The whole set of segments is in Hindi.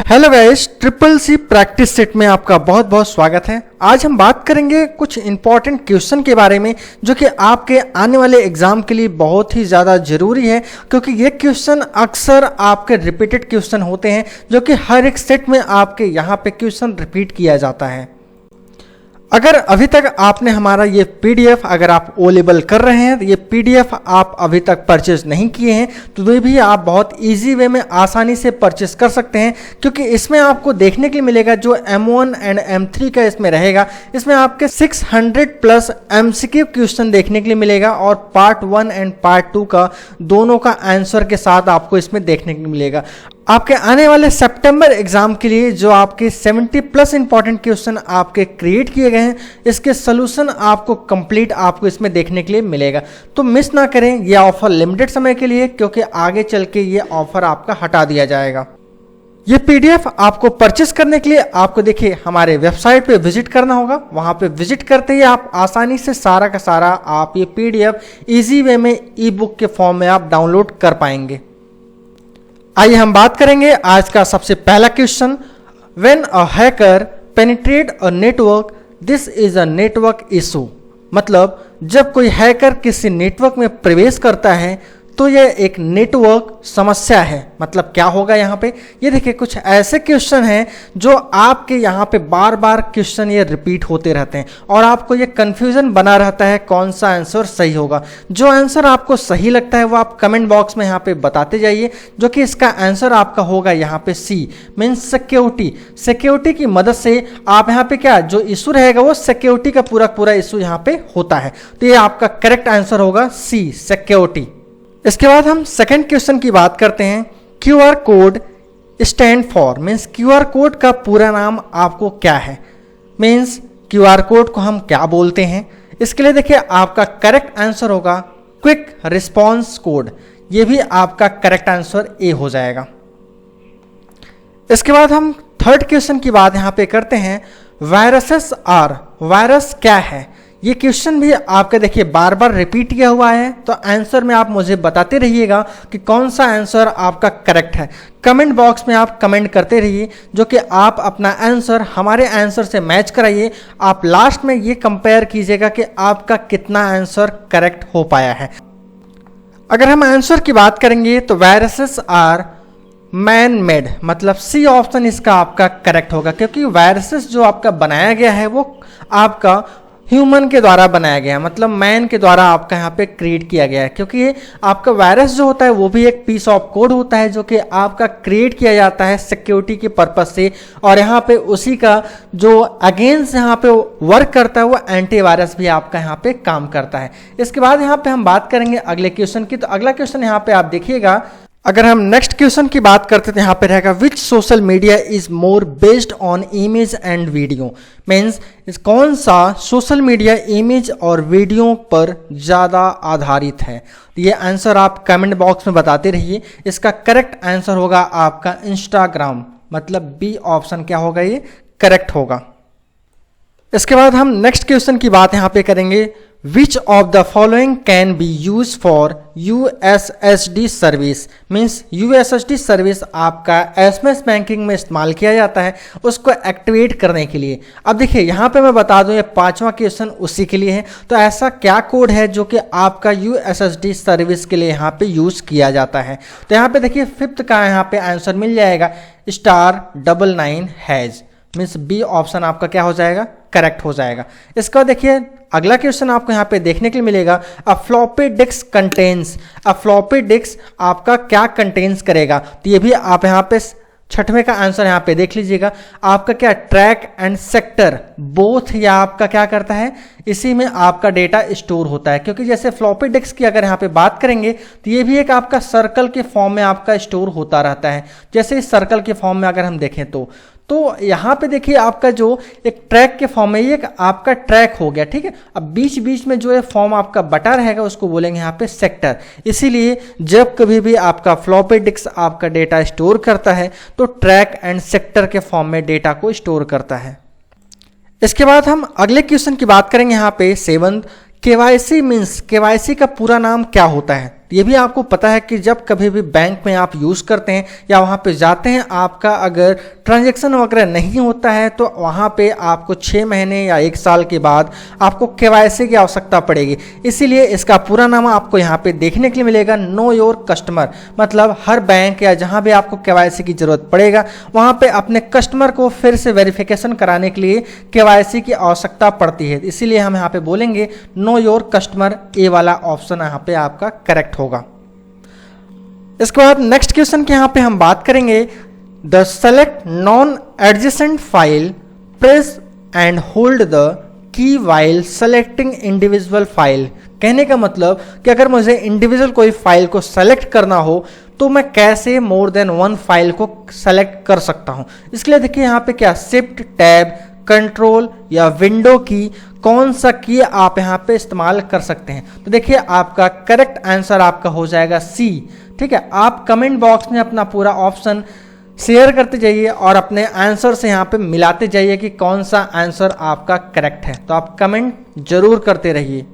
Hello guys, triple C practice set में आपका बहुत बहुत स्वागत है। आज हम बात करेंगे कुछ इंपॉर्टेंट क्वेश्चन के बारे में जो कि आपके आने वाले एग्जाम के लिए बहुत ही ज़्यादा ज़रूरी है, क्योंकि ये क्वेश्चन अक्सर आपके रिपीटेड क्वेश्चन होते हैं जो कि हर एक सेट में आपके यहाँ पे क्वेश्चन रिपीट किया जाता है। अगर अभी तक आपने हमारा ये पीडीएफ अगर आप ओ लेवल कर रहे हैं, ये पीडीएफ आप अभी तक परचेज नहीं किए हैं तो ये भी आप बहुत इजी वे में आसानी से परचेज कर सकते हैं, क्योंकि इसमें आपको देखने के लिए मिलेगा जो M1 एंड M3 का इसमें रहेगा। इसमें आपके 600 प्लस MCQ क्वेश्चन देखने के लिए मिलेगा और पार्ट 1 एंड पार्ट 2 का दोनों का आंसर के साथ आपको इसमें देखने के लिए मिलेगा। आपके आने वाले सितंबर एग्जाम के लिए जो आपके 70 प्लस इंपॉर्टेंट क्वेश्चन आपके क्रिएट किए गए हैं, इसके सोल्यूशन आपको कंप्लीट आपको इसमें देखने के लिए मिलेगा। तो मिस ना करें, यह ऑफर लिमिटेड समय के लिए, क्योंकि आगे चल के ये ऑफर आपका हटा दिया जाएगा। ये पीडीएफ आपको परचेस करने के लिए आपको देखिए हमारे वेबसाइट पे विजिट करना होगा। वहां पे विजिट करते ही आप आसानी से सारा का सारा आप ये पीडीएफ इजी वे में ई बुक के फॉर्म में आप डाउनलोड कर पाएंगे। आइए हम बात करेंगे आज का सबसे पहला question. When a hacker penetrate a network, this is a network issue. मतलब जब कोई हैकर किसी नेटवर्क में प्रवेश करता है तो यह एक नेटवर्क समस्या है। मतलब क्या होगा यहाँ पे, ये देखिए कुछ ऐसे क्वेश्चन हैं जो आपके यहाँ पे बार बार क्वेश्चन ये रिपीट होते रहते हैं और आपको ये कंफ्यूजन बना रहता है कौन सा आंसर सही होगा। जो आंसर आपको सही लगता है वो आप कमेंट बॉक्स में यहाँ पे बताते जाइए, जो कि इसका आंसर आपका होगा यहाँ पे सी मीन्स सिक्योरिटी। सिक्योरिटी की मदद से आप यहाँ पे क्या जो इशू रहेगा वो सिक्योरिटी का पूरा इशू यहाँ पे होता है। तो ये आपका करेक्ट आंसर होगा सी सिक्योरिटी। इसके बाद हम सेकंड क्वेश्चन की बात करते हैं। QR code stand for means QR code का पूरा नाम आपको क्या है, मीन्स QR कोड को हम क्या बोलते हैं। इसके लिए देखिए आपका करेक्ट आंसर होगा क्विक रिस्पॉन्स कोड। ये भी आपका करेक्ट आंसर ए हो जाएगा। इसके बाद हम थर्ड क्वेश्चन की बात यहाँ पे करते हैं। वायरसेस आर, वायरस क्या है। ये क्वेश्चन भी आपका देखिए बार बार रिपीट किया हुआ है, तो आंसर में आप मुझे बताते रहिएगा कि कौन सा आंसर आपका करेक्ट है। कमेंट बॉक्स में आप कमेंट करते रहिए, जो कि आप अपना आंसर हमारे आंसर से मैच कराइए। आप लास्ट में ये कंपेयर कीजिएगा कि आपका कितना आंसर करेक्ट हो पाया है। अगर हम आंसर की बात करेंगे तो वायरसेस आर मैन मेड, मतलब सी ऑप्शन इसका आपका करेक्ट होगा, क्योंकि वायरसेस जो आपका बनाया गया है वो आपका ह्यूमन के द्वारा बनाया गया, मतलब मैन के द्वारा आपका यहाँ पे क्रिएट किया गया है। क्योंकि ये आपका वायरस जो होता है वो भी एक पीस ऑफ कोड होता है जो कि आपका क्रिएट किया जाता है सिक्योरिटी के पर्पस से, और यहाँ पे उसी का जो अगेंस्ट यहाँ पे वर्क करता है वो एंटीवायरस भी आपका यहाँ पे काम करता है। इसके बाद यहाँ पे हम बात करेंगे अगले क्वेश्चन की। तो अगला क्वेश्चन यहाँ पे आप देखिएगा, अगर हम नेक्स्ट क्वेश्चन की बात करते हैं तो यहाँ पे रहेगा which social media is more based on image and video. Means कौन सा सोशल मीडिया इमेज और वीडियो पर ज़्यादा आधारित है। तो ये आंसर आप कमेंट बॉक्स में बताते रहिए। इसका करेक्ट आंसर होगा आपका इंस्टाग्राम, मतलब बी ऑप्शन क्या होगा, ये करेक्ट होगा। इसके बाद हम नेक्स्ट क्वेश्चन की बात यहाँ पे करेंगे। Which of the following can be used for USSD service. Means USSD service आपका SMS बैंकिंग में इस्तेमाल किया जाता है उसको एक्टिवेट करने के लिए। अब देखिए यहाँ पे मैं बता दूँ ये पांचवा क्वेश्चन उसी के लिए है। तो ऐसा क्या कोड है जो कि आपका USSD सर्विस के लिए यहाँ पे यूज़ किया जाता है। तो यहाँ पे देखिए फिफ्थ का यहाँ पे आंसर मिल जाएगा *99#। मीन्स बी ऑप्शन आपका क्या हो जाएगा, करेक्ट हो जाएगा। इसका देखिए अगला क्वेश्चन आपको यहाँ पे देखने के लिए मिलेगा। अ फ्लॉपी डिस्क कंटेन्स, अ फ्लॉपी डिस्क आपका क्या कंटेन्स करेगा। तो ये भी आप यहाँ पे छठवें का आंसर यहाँ पे देख लीजिएगा। आपका क्या ट्रैक एंड सेक्टर बोथ या आपका क्या करता है, इसी में आपका डेटा स्टोर होता है। क्योंकि जैसे फ्लॉपी डिस्क की अगर यहाँ पे बात करेंगे तो ये भी एक आपका सर्कल के फॉर्म में आपका स्टोर होता रहता है। जैसे इस सर्कल के फॉर्म में अगर हम देखें तो यहाँ पे देखिए आपका जो एक ट्रैक के फॉर्म में ये एक आपका ट्रैक हो गया, ठीक है। अब बीच बीच में जो है फॉर्म आपका बटा रहेगा उसको बोलेंगे यहाँ पे सेक्टर। इसीलिए जब कभी भी आपका फ्लॉपी डिस्क आपका डेटा स्टोर करता है तो ट्रैक एंड सेक्टर के फॉर्म में डेटा को स्टोर करता है। इसके बाद हम अगले क्वेश्चन की बात करेंगे यहाँ पे 7th। KYC मीन्स KYC का पूरा नाम क्या होता है। ये भी आपको पता है कि जब कभी भी बैंक में आप यूज़ करते हैं या वहाँ पे जाते हैं, आपका अगर ट्रांजैक्शन वगैरह नहीं होता है तो वहाँ पे आपको 6 महीने या 1 साल के बाद आपको KYC की आवश्यकता पड़ेगी। इसीलिए इसका पूरा नाम आपको यहाँ पे देखने के लिए मिलेगा, नो योर कस्टमर। मतलब हर बैंक या जहाँ भी आपको KYC की ज़रूरत पड़ेगा वहाँ पे अपने कस्टमर को फिर से वेरिफिकेशन कराने के लिए KYC की आवश्यकता पड़ती है। इसीलिए हम यहाँ पे बोलेंगे नो योर कस्टमर, ए वाला ऑप्शन यहाँ पे आपका करेक्ट होगा। इसके बाद नेक्स्ट क्वेश्चन के यहाँ पे हम बात करेंगे, the select non adjacent file, press and hold the key while selecting individual file. कहने का मतलब कि अगर मुझे इंडिविजुअल कोई फाइल को सेलेक्ट करना हो तो मैं कैसे मोर देन वन फाइल को सेलेक्ट कर सकता हूं। इसके लिए देखिए यहाँ पे क्या शिफ्ट, टैब, कंट्रोल या विंडो की, कौन सा की आप यहाँ पे इस्तेमाल कर सकते हैं। तो देखिए आपका करेक्ट आंसर आपका हो जाएगा सी। ठीक है, आप कमेंट बॉक्स में अपना पूरा ऑप्शन शेयर करते जाइए और अपने आंसर से यहाँ पे मिलाते जाइए कि कौन सा आंसर आपका करेक्ट है। तो आप कमेंट जरूर करते रहिए।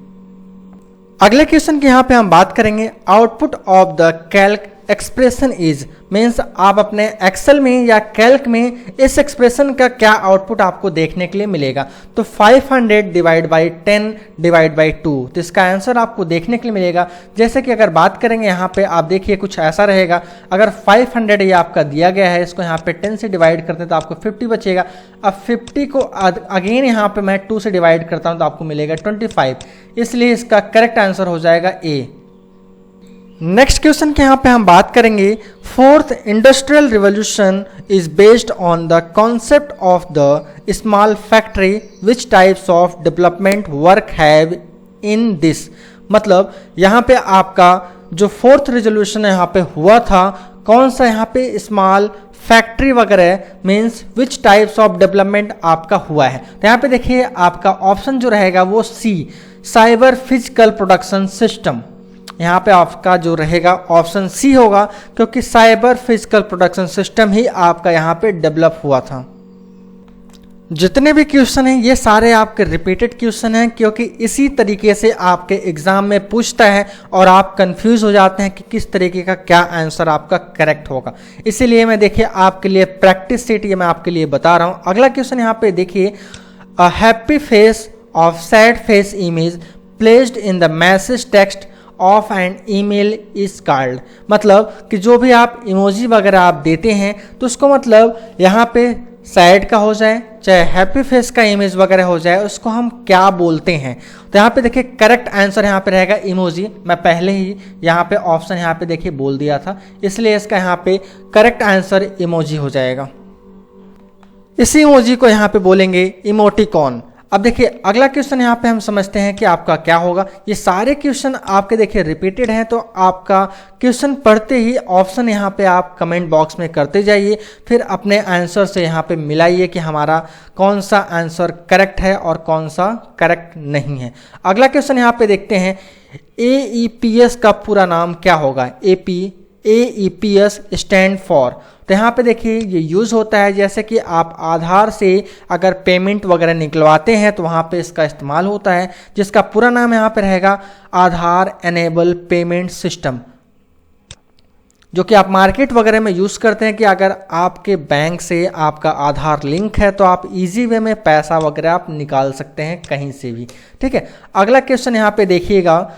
अगले क्वेश्चन की यहाँ पे हम बात करेंगे, output of the Calc expression is, means आप अपने एक्सेल में या कैल्क में इस एक्सप्रेशन का क्या आउटपुट आपको देखने के लिए मिलेगा। तो 500 डिवाइड बाई 10 डिवाइड बाई 2, तो इसका आंसर आपको देखने के लिए मिलेगा। जैसे कि अगर बात करेंगे यहाँ पे आप देखिए कुछ ऐसा रहेगा, अगर 500 ये आपका दिया गया है, इसको यहाँ पे 10 से डिवाइड करते हैं तो आपको 50 बचेगा। अब 50 को अगेन यहाँ पे मैं 2 से डिवाइड करता हूँ तो आपको मिलेगा 25, इसलिए इसका करेक्ट आंसर हो जाएगा ए। नेक्स्ट क्वेश्चन के यहाँ पे हम बात करेंगे, fourth industrial revolution is based on the concept of the small factory, which types of development work have in this. मतलब यहाँ पे आपका जो फोर्थ रिजोल्यूशन यहाँ पे हुआ था, कौन सा यहाँ पे स्मॉल फैक्ट्री वगैरह means which types of development आपका हुआ है। तो यहाँ पे देखिए आपका ऑप्शन जो रहेगा वो सी, साइबर फिजिकल प्रोडक्शन सिस्टम। यहाँ पे आपका जो रहेगा ऑप्शन सी होगा, क्योंकि साइबर फिजिकल प्रोडक्शन सिस्टम ही आपका यहाँ पे डेवलप हुआ था। जितने भी क्वेश्चन हैं ये सारे आपके रिपीटेड क्वेश्चन हैं, क्योंकि इसी तरीके से आपके एग्जाम में पूछता है और आप कंफ्यूज हो जाते हैं कि किस तरीके का क्या आंसर आपका करेक्ट होगा। इसीलिए मैं देखिए आपके लिए प्रैक्टिस सेट ये मैं आपके लिए बता रहा हूँ। अगला क्वेश्चन यहाँ पे देखिए, a happy face of sad face image placed in the message text of and email is called. मतलब कि जो भी आप इमोजी वगैरह आप देते हैं तो उसको मतलब यहाँ पे सैड का हो जाए चाहे हैप्पी फेस का इमेज वगैरह हो जाए, उसको हम क्या बोलते हैं। तो यहाँ पे देखिए करेक्ट आंसर यहाँ पे रहेगा इमोजी। मैं पहले ही यहाँ पे ऑप्शन यहाँ पे देखिए बोल दिया था, इसलिए इसका यहाँ पे करेक्ट आंसर इमोजी हो जाएगा। इसी इमोजी को यहाँ पे बोलेंगे इमोटिकॉन। अब देखिए अगला क्वेश्चन यहाँ पे हम समझते हैं कि आपका क्या होगा। ये सारे क्वेश्चन आपके देखिए रिपीटेड हैं, तो आपका क्वेश्चन पढ़ते ही ऑप्शन यहाँ पे आप कमेंट बॉक्स में करते जाइए, फिर अपने आंसर से यहाँ पे मिलाइए कि हमारा कौन सा आंसर करेक्ट है और कौन सा करेक्ट नहीं है। अगला क्वेश्चन यहाँ पे देखते हैं, AEPS का पूरा नाम क्या होगा। AEPS stand for. तो यहाँ पे देखिए ये यूज़ होता है जैसे कि आप आधार से अगर पेमेंट वगैरह निकलवाते हैं तो वहाँ पे इसका इस्तेमाल होता है, जिसका पूरा नाम यहाँ पे रहेगा आधार एनेबल पेमेंट सिस्टम, जो कि आप मार्केट वगैरह में यूज़ करते हैं कि अगर आपके बैंक से आपका आधार लिंक है तो आप इजी वे में पैसा वगैरह आप निकाल सकते हैं कहीं से भी। ठीक है, अगला क्वेश्चन यहाँ पे देखिएगा,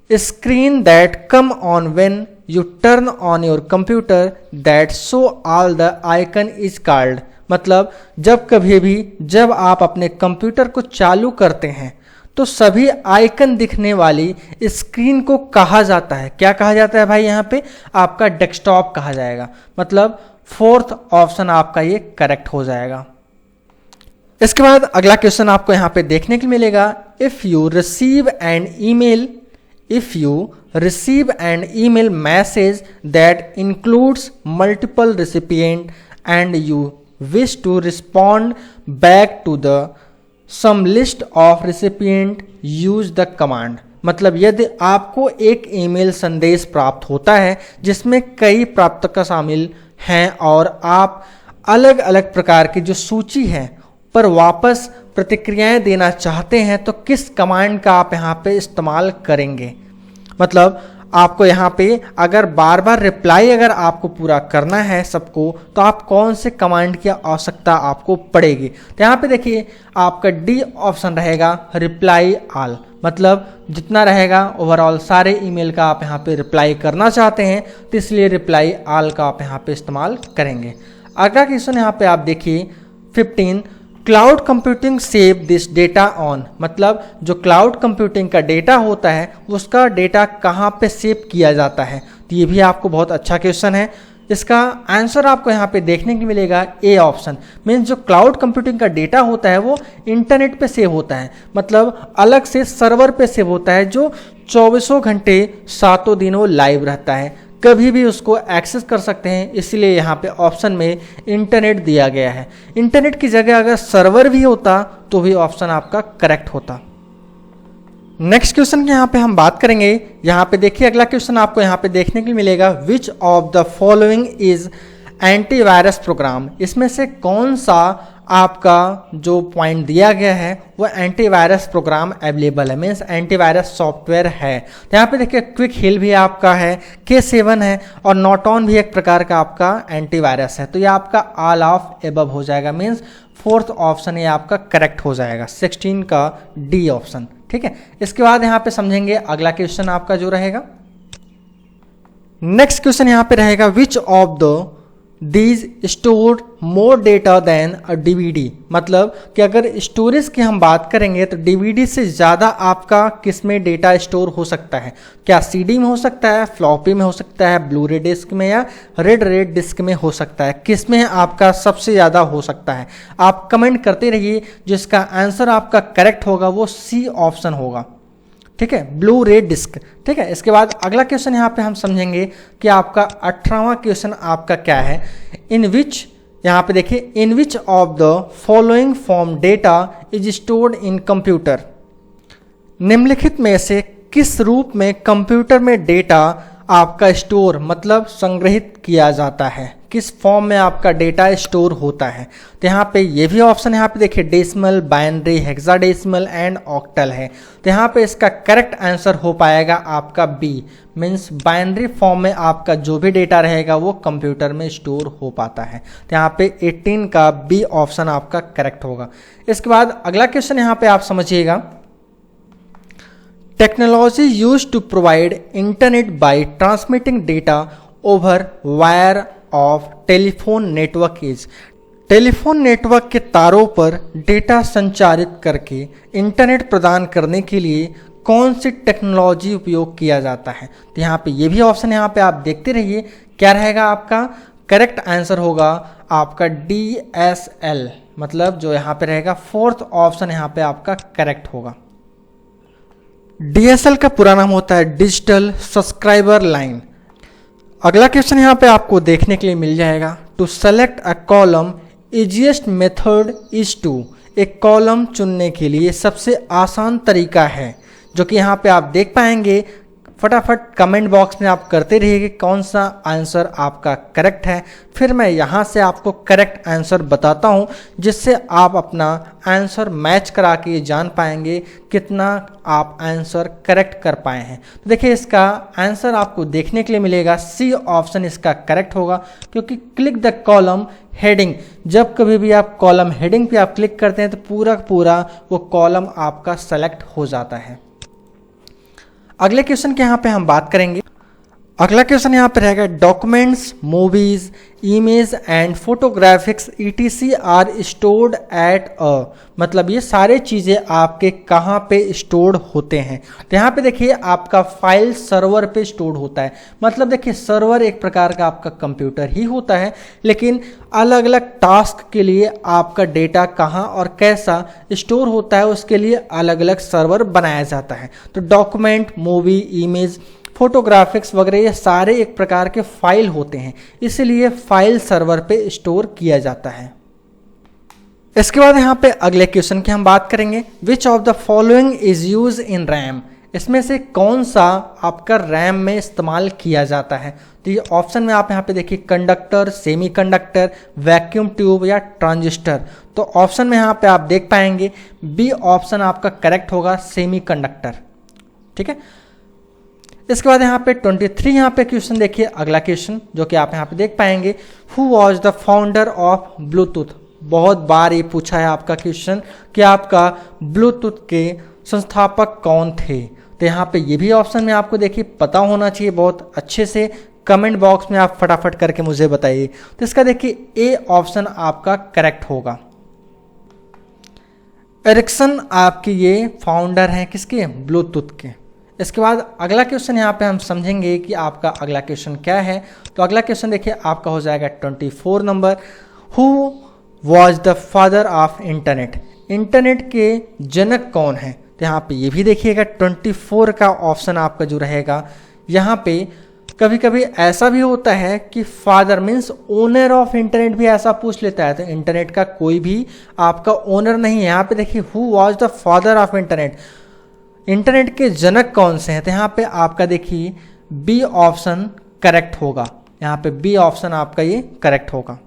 screen that come on when you turn on your computer that show all the icon is called। मतलब जब कभी भी जब आप अपने कंप्यूटर को चालू करते हैं तो सभी आइकन दिखने वाली स्क्रीन को कहा जाता है, क्या कहा जाता है भाई, यहाँ पे आपका डेस्कटॉप कहा जाएगा। मतलब फोर्थ ऑप्शन आपका ये करेक्ट हो जाएगा। इसके बाद अगला क्वेश्चन आपको यहाँ पे देखने को मिलेगा, if you receive an email message that includes multiple recipient and you wish to respond back to the some list of recipient, use the command। मतलब यदि आपको एक ईमेल संदेश प्राप्त होता है जिसमें कई प्राप्तकर्ता शामिल हैं और आप अलग अलग प्रकार की जो सूची है पर वापस प्रतिक्रियाएं देना चाहते हैं तो किस कमांड का आप यहाँ पे इस्तेमाल करेंगे। मतलब आपको यहाँ पे अगर बार बार रिप्लाई अगर आपको पूरा करना है सबको, तो आप कौन से कमांड की आवश्यकता आपको पड़ेगी। तो यहाँ पे देखिए आपका डी ऑप्शन रहेगा रिप्लाई ऑल, मतलब जितना रहेगा ओवरऑल सारे ईमेल का आप यहाँ पे रिप्लाई करना चाहते हैं, तो इसलिए रिप्लाई ऑल का आप यहाँ पे इस्तेमाल करेंगे। अगला क्वेश्चन यहाँ पे आप देखिए 15, cloud computing save this data on, मतलब जो क्लाउड कंप्यूटिंग का डेटा होता है उसका डेटा कहाँ पे सेव किया जाता है। तो ये भी आपको बहुत अच्छा क्वेश्चन है। इसका आंसर आपको यहाँ पे देखने को मिलेगा ए ऑप्शन, मीन्स जो क्लाउड कंप्यूटिंग का डेटा होता है वो इंटरनेट पे सेव होता है, मतलब अलग से सर्वर पे सेव होता है जो 24 घंटे 7 दिन वो लाइव रहता है, कभी भी उसको एक्सेस कर सकते हैं। इसलिए यहाँ पे ऑप्शन में इंटरनेट दिया गया है। इंटरनेट की जगह अगर सर्वर भी होता तो भी ऑप्शन आपका करेक्ट होता। नेक्स्ट क्वेश्चन की यहाँ पे हम बात करेंगे। यहाँ पे देखिए अगला क्वेश्चन आपको यहाँ पे देखने के लिए मिलेगा, विच of the following is antivirus program, इसमें से कौन सा आपका जो पॉइंट दिया गया है वो एंटीवायरस प्रोग्राम अवेलेबल है, मीन्स एंटीवायरस सॉफ्टवेयर है। तो यहाँ पे देखिए क्विक हिल भी आपका है, K7 है और नॉटॉन भी एक प्रकार का आपका एंटीवायरस है। तो ये आपका ऑल ऑफ एबव हो जाएगा, मीन्स फोर्थ ऑप्शन ये आपका करेक्ट हो जाएगा, 16 का डी ऑप्शन। ठीक है, इसके बाद यहाँ पे समझेंगे अगला क्वेश्चन आपका जो रहेगा। नेक्स्ट क्वेश्चन यहाँ पे रहेगा, which of the these store more data than a DVD, मतलब कि अगर स्टोरेज की हम बात करेंगे तो DVD से ज़्यादा आपका किस में डेटा स्टोर हो सकता है। क्या CD में हो सकता है, फ्लॉपी में हो सकता है, ब्लू रे डिस्क में या रेड डिस्क में हो सकता है, किस में आपका सबसे ज़्यादा हो सकता है। आप कमेंट करते रहिए, जिसका आंसर आपका करेक्ट होगा वो सी ऑप्शन होगा। ठीक है, ब्लू रे डिस्क। ठीक है, इसके बाद अगला क्वेश्चन यहाँ पे हम समझेंगे कि आपका 18वां क्वेश्चन आपका क्या है, इन विच, यहाँ पे देखिए, in which of the following form data is stored in computer, निम्नलिखित में से किस रूप में कंप्यूटर में डेटा आपका स्टोर मतलब संग्रहित किया जाता है, किस फॉर्म में आपका डेटा स्टोर होता है। तो यहाँ पे ये भी ऑप्शन यहाँ पे देखिए decimal, binary, hexadecimal and octal है। तो यहाँ पे इसका करेक्ट आंसर हो पाएगा आपका बी, मीन्स बाइनरी फॉर्म में आपका जो भी डेटा रहेगा वो कंप्यूटर में स्टोर हो पाता है। तो यहाँ पे 18 का बी ऑप्शन आपका करेक्ट होगा। इसके बाद अगला क्वेश्चन यहाँ पे आप समझिएगा, technology used to provide internet by transmitting data over wire of telephone network is, telephone network के तारों पर डेटा संचारित करके इंटरनेट प्रदान करने के लिए कौन सी टेक्नोलॉजी उपयोग किया जाता है। तो यहाँ पे ये भी ऑप्शन यहाँ पे आप देखते रहिए, क्या रहेगा आपका करेक्ट आंसर होगा आपका DSL, मतलब जो यहाँ पे रहेगा फोर्थ ऑप्शन यहाँ पे आपका करेक्ट होगा। DSL का पूरा नाम होता है डिजिटल सब्सक्राइबर लाइन। अगला क्वेश्चन यहाँ पे आपको देखने के लिए मिल जाएगा, to select a column easiest method is to, एक कॉलम चुनने के लिए सबसे आसान तरीका है, जो कि यहाँ पे आप देख पाएंगे। फटाफट कमेंट बॉक्स में आप करते रहिए कि कौन सा आंसर आपका करेक्ट है, फिर मैं यहाँ से आपको करेक्ट आंसर बताता हूँ, जिससे आप अपना आंसर मैच करा के जान पाएंगे कितना आप आंसर करेक्ट कर पाए हैं। तो देखिए इसका आंसर आपको देखने के लिए मिलेगा, सी ऑप्शन इसका करेक्ट होगा, क्योंकि क्लिक द कॉलम हेडिंग, जब कभी भी आप कॉलम हेडिंग पे आप क्लिक करते हैं तो पूरा वो कॉलम आपका सेलेक्ट हो जाता है। अगले क्वेश्चन के यहाँ पे हम बात करेंगे। अगला क्वेश्चन यहाँ पे रहेगा, documents, movies, image and photographics ETC are stored at a, मतलब ये सारे चीज़ें आपके कहाँ पे स्टोर्ड होते हैं। तो यहाँ पे देखिए आपका फाइल सर्वर पे स्टोर्ड होता है, मतलब देखिए सर्वर एक प्रकार का आपका कंप्यूटर ही होता है, लेकिन अलग अलग टास्क के लिए आपका डेटा कहाँ और कैसा स्टोर होता है उसके लिए अलग अलग सर्वर बनाया जाता है। तो डॉक्यूमेंट, मूवी, इमेज, फोटोग्राफिक्स वगैरह ये सारे एक प्रकार के फाइल होते हैं, इसलिए फाइल सर्वर पे स्टोर किया जाता है। इसके बाद यहाँ पे अगले क्वेश्चन की हम बात करेंगे, विच of the following is use in RAM, इसमें से कौन सा आपका रैम में इस्तेमाल किया जाता है। तो ये ऑप्शन में आप यहाँ पे देखिए कंडक्टर, सेमीकंडक्टर, वैक्यूम ट्यूब या ट्रांजिस्टर। तो ऑप्शन में यहाँ पे आप देख पाएंगे बी ऑप्शन आपका करेक्ट होगा, सेमीकंडक्टर। ठीक है, इसके बाद यहाँ पे 23 यहाँ पे क्वेश्चन देखिए, अगला क्वेश्चन जो कि आप यहाँ पे देख पाएंगे, who was the founder of Bluetooth. बहुत बार ये पूछा है आपका क्वेश्चन कि आपका ब्लूटूथ के संस्थापक कौन थे। तो यहाँ पे ये भी ऑप्शन में आपको देखिए पता होना चाहिए बहुत अच्छे से। कमेंट बॉक्स में आप फटाफट करके मुझे बताइए। तो इसका देखिए ए ऑप्शन आपका करेक्ट होगा। एरिक्सन आपके ये फाउंडर हैं किसके, ब्लूटूथ के। इसके बाद अगला क्वेश्चन यहाँ पे हम समझेंगे कि आपका अगला क्वेश्चन क्या है। तो अगला क्वेश्चन देखिए आपका हो जाएगा 24 number, who was the father of internet. Internet के जनक कौन है। तो यहाँ पे ये भी देखिएगा 24 का ऑप्शन आपका जो रहेगा। यहाँ पे कभी कभी ऐसा भी होता है कि father means owner of internet भी ऐसा पूछ लेता है। तो इंटरनेट का कोई भी आपका ओनर नहीं है। यहाँ पे देखिए who was the father of internet, internet के जनक कौन से हैं। तो यहाँ पे आपका देखिए बी ऑप्शन करेक्ट होगा। यहाँ पे बी ऑप्शन आपका ये करेक्ट होगा।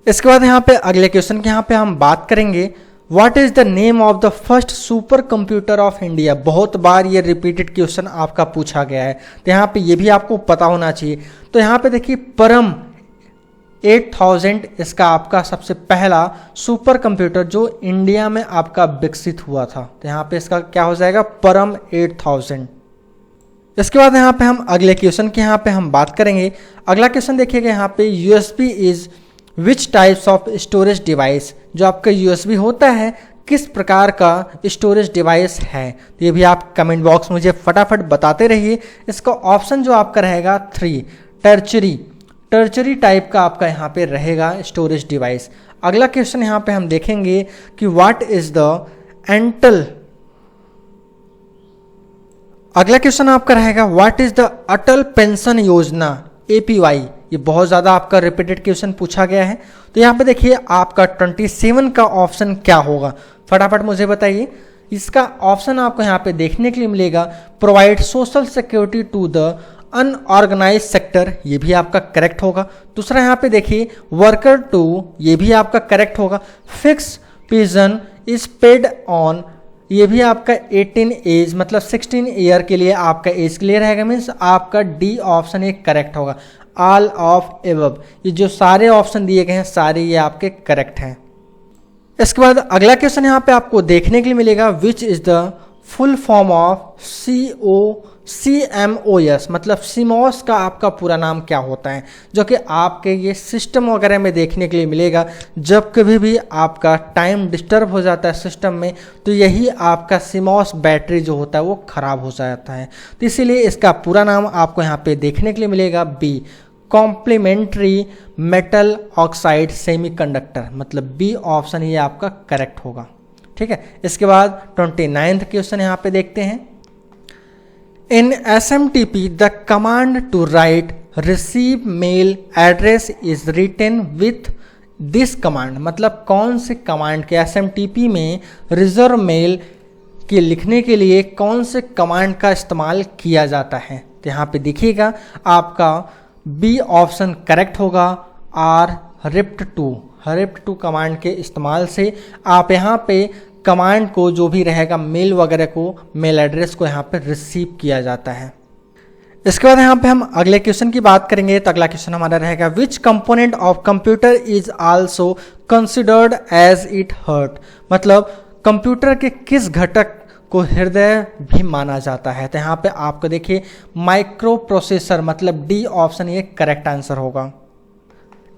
इसके बाद यहाँ पे अगले क्वेश्चन की यहाँ पे हम बात करेंगे, what is the name of the first super computer of India. बहुत बार ये रिपीटेड क्वेश्चन आपका पूछा गया है। तो यहाँ पे ये भी आपको पता होना चाहिए। तो यहाँ पे देखिए परम 8000 इसका आपका सबसे पहला सुपर कंप्यूटर जो इंडिया में आपका विकसित हुआ था। तो यहाँ पे इसका क्या हो जाएगा, परम 8000। इसके बाद यहाँ पे हम अगले क्वेश्चन की यहाँ पे हम बात करेंगे। अगला क्वेश्चन देखिएगा यहाँ पे, USB is which types of storage device. जो आपका यूएसबी होता है किस प्रकार का स्टोरेज डिवाइस है। तो ये भी आप कमेंट बॉक्स में मुझे फटाफट बताते रहिए। इसका ऑप्शन जो आपका रहेगा 3 टर्चरी टाइप का आपका यहाँ पे रहेगा स्टोरेज डिवाइस। अगला क्वेश्चन यहाँ पे हम देखेंगे कि व्हाट इज द एंटल। अगला क्वेश्चन आपका रहेगा what is the Atal pension योजना, एपीवाई। ये बहुत ज़्यादा आपका रिपीटेड क्वेश्चन पूछा गया है। तो यहाँ पे देखिए आपका 27 का ऑप्शन क्या होगा, फटाफट मुझे बताइए। इसका ऑप्शन आपको यहाँ पे देखने के लिए मिलेगा, provide social security to the unorganised sector. ये भी आपका करेक्ट होगा। दूसरा यहाँ पे देखिए वर्कर टू, ये भी आपका करेक्ट होगा। Fix pigeon is paid on, ये भी आपका 18 एज मतलब 16 ईयर के लिए आपका एज क्लियर रहेगा। मीन्स आपका डी ऑप्शन एक करेक्ट होगा। ऑल ऑफ एबव, ये जो सारे ऑप्शन दिए गए हैं सारे ये आपके करेक्ट हैं। इसके बाद अगला क्वेश्चन यहाँ पे आपको देखने के लिए मिलेगा, which is the full form of CMOS, मतलब सीमॉस का आपका पूरा नाम क्या होता है, जो कि आपके ये सिस्टम वगैरह में देखने के लिए मिलेगा। जब कभी भी आपका टाइम डिस्टर्ब हो जाता है सिस्टम में, तो यही आपका सीमॉस बैटरी जो होता है वो खराब हो जाता है। तो इसीलिए इसका पूरा नाम आपको यहाँ पे देखने के लिए मिलेगा, B complementary metal oxide semiconductor, मतलब बी ऑप्शन ये आपका करेक्ट होगा। ठीक है। इसके बाद 29th क्वेश्चन यहाँ पे देखते हैं, इन SMTP the command to write receive mail address is written with this command, मतलब कौन से कमांड के SMTP में रिजर्व मेल के लिखने के लिए कौन से कमांड का इस्तेमाल किया जाता है। तो यहाँ पे देखिएगा आपका बी ऑप्शन करेक्ट होगा, आर रिप्ट2 कमांड के इस्तेमाल से आप यहाँ पे कमांड को जो भी रहेगा मेल वगैरह को, मेल एड्रेस को यहाँ पे रिसीव किया जाता है। इसके बाद यहाँ पे हम अगले क्वेश्चन की बात करेंगे। तो अगला क्वेश्चन हमारा रहेगा, which component of computer is also considered as it heart, मतलब कंप्यूटर के किस घटक को हृदय भी माना जाता है। तो यहाँ पे आपको देखिए माइक्रो प्रोसेसर, मतलब डी ऑप्शन ये करेक्ट आंसर होगा।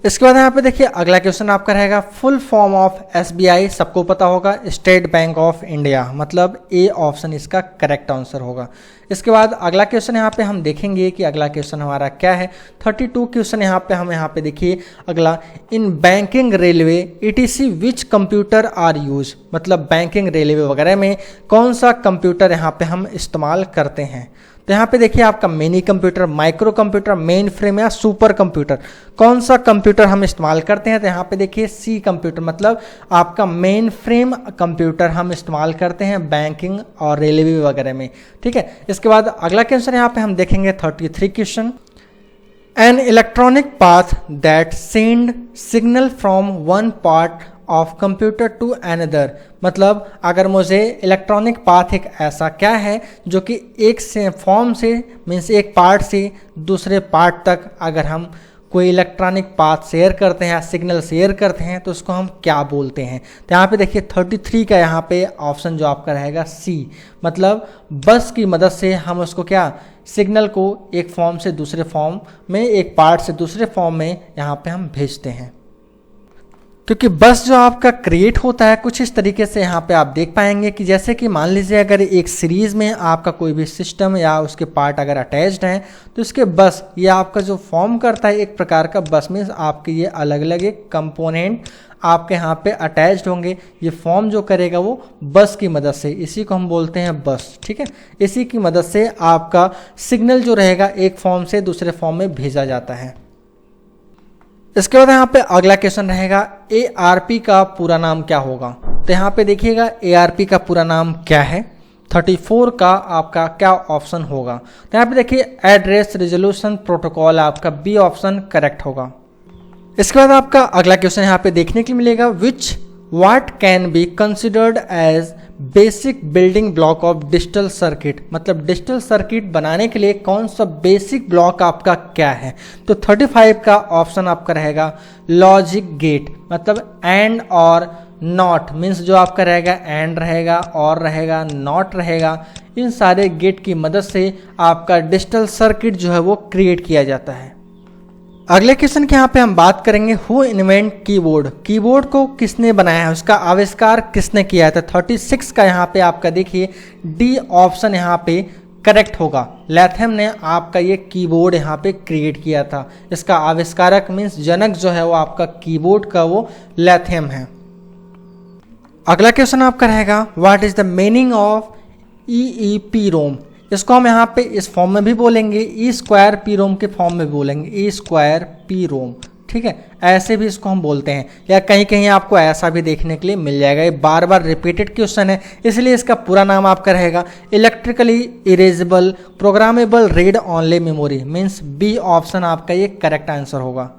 इसके बाद यहाँ पे देखिए अगला क्वेश्चन आपका रहेगा, फुल फॉर्म ऑफ SBI, सबको पता होगा स्टेट बैंक ऑफ इंडिया, मतलब ए ऑप्शन इसका करेक्ट आंसर होगा। इसके बाद अगला क्वेश्चन यहाँ पे हम देखेंगे कि अगला क्वेश्चन हमारा क्या है। 32 क्वेश्चन यहाँ पे हम यहाँ पे देखिए अगला, in banking railway ETC which computer are use, मतलब बैंकिंग रेलवे वगैरह में कौन सा कंप्यूटर यहाँ पे हम इस्तेमाल करते हैं। तो यहाँ पे देखिए आपका mini computer, micro computer, main frame या सुपर कंप्यूटर, कौन सा कंप्यूटर हम इस्तेमाल करते हैं। तो यहाँ पे देखिए सी कंप्यूटर, मतलब आपका मेन फ्रेम कंप्यूटर हम इस्तेमाल करते हैं बैंकिंग और रेलवे वगैरह में। ठीक है। इसके बाद अगला क्वेश्चन यहाँ पे हम देखेंगे 33 question, an electronic path that send signal from one part of computer to another, मतलब अगर मुझे इलेक्ट्रॉनिक पाथ एक ऐसा क्या है जो कि एक से फॉर्म से मीन्स एक पार्ट से दूसरे पार्ट तक अगर हम कोई इलेक्ट्रॉनिक पाथ शेयर करते हैं या सिग्नल शेयर करते हैं तो उसको हम क्या बोलते हैं। तो यहाँ पे देखिए 33 का यहाँ पे ऑप्शन जो आपका रहेगा सी, मतलब बस की मदद से हम उसको क्या सिग्नल को एक फॉर्म से दूसरे फॉर्म में, एक पार्ट से दूसरे फॉर्म में यहाँ पे हम भेजते हैं। क्योंकि बस जो आपका क्रिएट होता है कुछ इस तरीके से यहाँ पे आप देख पाएंगे कि जैसे कि मान लीजिए अगर एक सीरीज़ में आपका कोई भी सिस्टम या उसके पार्ट अगर अटैच्ड हैं तो इसके बस ये आपका जो फॉर्म करता है एक प्रकार का बस में आपके ये अलग अलग एक कंपोनेंट आपके यहाँ पे अटैच्ड होंगे। ये फॉर्म जो करेगा वो बस की मदद से, इसी को हम बोलते हैं बस, ठीक है। इसी की मदद से आपका सिग्नल जो रहेगा एक फॉर्म से दूसरे फॉर्म में भेजा जाता है। इसके बाद यहाँ पे अगला क्वेश्चन रहेगा ARP का पूरा नाम क्या होगा। तो यहाँ पे देखिएगा ARP का पूरा नाम क्या है। 34 का आपका क्या ऑप्शन होगा। तो यहाँ पे देखिए एड्रेस रिजोल्यूशन प्रोटोकॉल, आपका बी ऑप्शन करेक्ट होगा। इसके बाद आपका अगला क्वेश्चन यहाँ पे देखने के लिए मिलेगा which what can be considered as basic building block of digital circuit, मतलब डिजिटल सर्किट बनाने के लिए कौन सा बेसिक ब्लॉक आपका क्या है। तो 35 का ऑप्शन आपका रहेगा लॉजिक गेट, मतलब एंड और नॉट, मीन्स जो आपका रहेगा एंड रहेगा और रहेगा नॉट रहेगा, इन सारे गेट की मदद से आपका डिजिटल सर्किट जो है वो क्रिएट किया जाता है। अगले क्वेश्चन के यहाँ पे हम बात करेंगे हु इन्वेंट कीबोर्ड, कीबोर्ड को किसने बनाया है, उसका आविष्कार किसने किया है। तो 36 का यहाँ पे आपका देखिए डी ऑप्शन यहाँ पे करेक्ट होगा। लैथम ने आपका ये कीबोर्ड यहाँ पे क्रिएट किया था। इसका आविष्कारक मीन्स जनक जो है वो आपका कीबोर्ड का वो लैथम है। अगला क्वेश्चन आपका रहेगा what is the meaning of EEPROM, इसको हम यहाँ पे इस फॉर्म में भी बोलेंगे, E2PROM के फॉर्म में बोलेंगे E2PROM, ठीक है, ऐसे भी इसको हम बोलते हैं, या कहीं कहीं आपको ऐसा भी देखने के लिए मिल जाएगा। ये बार बार रिपीटेड क्वेश्चन है इसलिए इसका पूरा नाम आपका रहेगा electrically erasable programmable read only memory, means B option आपका ये करेक्ट आंसर होगा।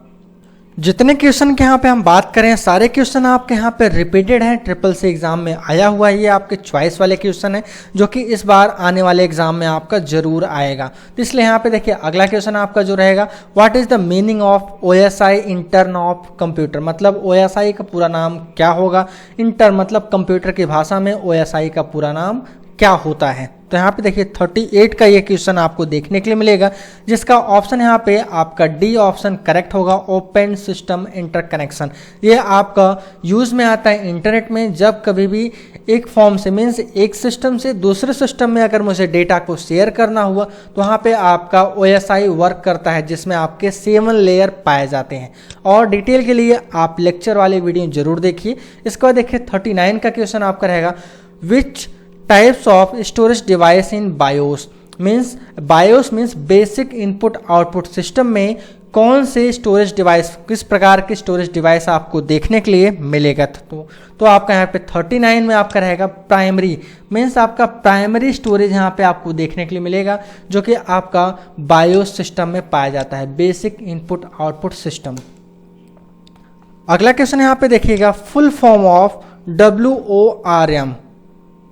जितने क्वेश्चन के यहाँ पे हम बात करें सारे क्वेश्चन आपके यहाँ पे रिपीटेड हैं, SSC एग्जाम में आया हुआ है, ये आपके चॉइस वाले क्वेश्चन है जो कि इस बार आने वाले एग्जाम में आपका जरूर आएगा। तो इसलिए यहाँ पे देखिए अगला क्वेश्चन आपका जो रहेगा what is the meaning of OSI intern of computer, मतलब OSI का पूरा नाम क्या होगा। इंटर मतलब कंप्यूटर की भाषा में OSI का पूरा नाम क्या होता है। तो यहाँ पे देखिए 38 का ये क्वेश्चन आपको देखने के लिए मिलेगा जिसका ऑप्शन यहाँ पे आपका डी ऑप्शन करेक्ट होगा, ओपन सिस्टम इंटरकनेक्शन। ये आपका यूज में आता है इंटरनेट में, जब कभी भी एक फॉर्म से मीन्स एक सिस्टम से दूसरे सिस्टम में अगर मुझे डेटा को शेयर करना हुआ तो वहाँ पे आपका OSI वर्क करता है जिसमें आपके 7 लेयर पाए जाते हैं। और डिटेल के लिए आप लेक्चर वाले वीडियो जरूर देखिए। इसके बाद देखिए 39 का क्वेश्चन आपका रहेगा which types of storage device in BIOS, means BIOS means basic input output system में कौन से स्टोरेज डिवाइस, किस प्रकार के स्टोरेज डिवाइस आपको देखने के लिए मिलेगा। तो आपका यहाँ पे 39 में आपका रहेगा प्राइमरी, मीन्स आपका प्राइमरी स्टोरेज यहाँ पे आपको देखने के लिए मिलेगा जो कि आपका बायोस सिस्टम में पाया जाता है, बेसिक इनपुट आउटपुट सिस्टम। अगला क्वेश्चन यहाँ पे देखिएगा फुल फॉर्म ऑफ WORM,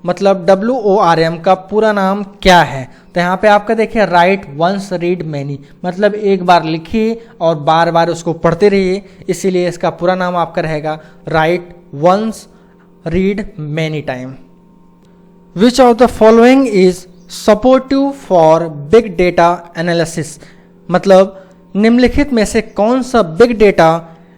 मतलब WORM का पूरा नाम क्या है। तो यहाँ पे आपका देखिए राइट वंस रीड मैनी, मतलब एक बार लिखिए और बार बार उसको पढ़ते रहिए, इसीलिए इसका पूरा नाम आपका रहेगा write once read many time. Which of the following is supportive for big data analysis, मतलब निम्नलिखित में से कौन सा बिग डेटा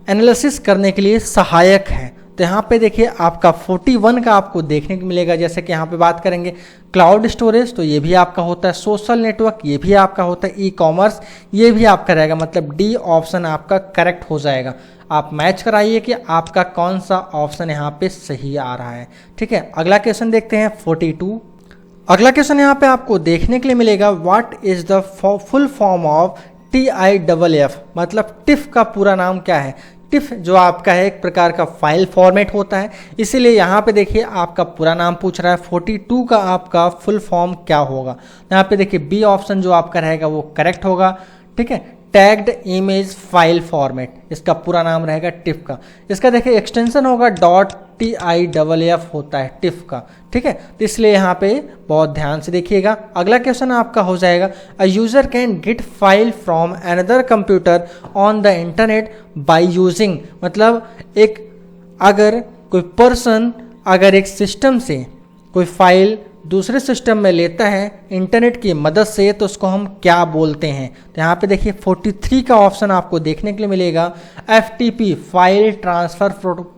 एनालिसिस करने के लिए सहायक है। तो यहाँ पे देखिए आपका 41 का आपको देखने को मिलेगा। जैसे कि यहाँ पे बात करेंगे क्लाउड स्टोरेज तो ये भी आपका होता है, सोशल नेटवर्क ये भी आपका होता है, ई कॉमर्स ये भी आपका रहेगा, मतलब डी ऑप्शन आपका करेक्ट हो जाएगा। आप मैच कराइए कि आपका कौन सा ऑप्शन यहाँ पे सही आ रहा है, ठीक है। अगला क्वेश्चन देखते हैं 42। अगला क्वेश्चन यहाँ पे आपको देखने के लिए मिलेगा what is the full form of TIFF, मतलब टिफ का पूरा नाम क्या है। टिफ जो आपका है एक प्रकार का फाइल फॉर्मेट होता है, इसीलिए यहाँ पे देखिए आपका पूरा नाम पूछ रहा है। 42 का आपका फुल फॉर्म क्या होगा। यहाँ पे देखिए बी ऑप्शन जो आपका रहेगा वो करेक्ट होगा, ठीक है। टैग्ड इमेज फाइल फॉर्मेट, इसका पूरा नाम रहेगा टिफ का। इसका देखिए एक्सटेंशन होगा .tiff होता है टिफ का, ठीक है। तो इसलिए यहाँ पे बहुत ध्यान से देखिएगा। अगला क्वेश्चन आपका हो जाएगा, a user can get file from another computer on the internet by using, मतलब अगर कोई पर्सन अगर एक सिस्टम से कोई फाइल दूसरे सिस्टम में लेता है इंटरनेट की मदद से, तो उसको हम क्या बोलते हैं। तो यहाँ पे देखिए 43 का ऑप्शन आपको देखने के लिए मिलेगा, FTP file transfer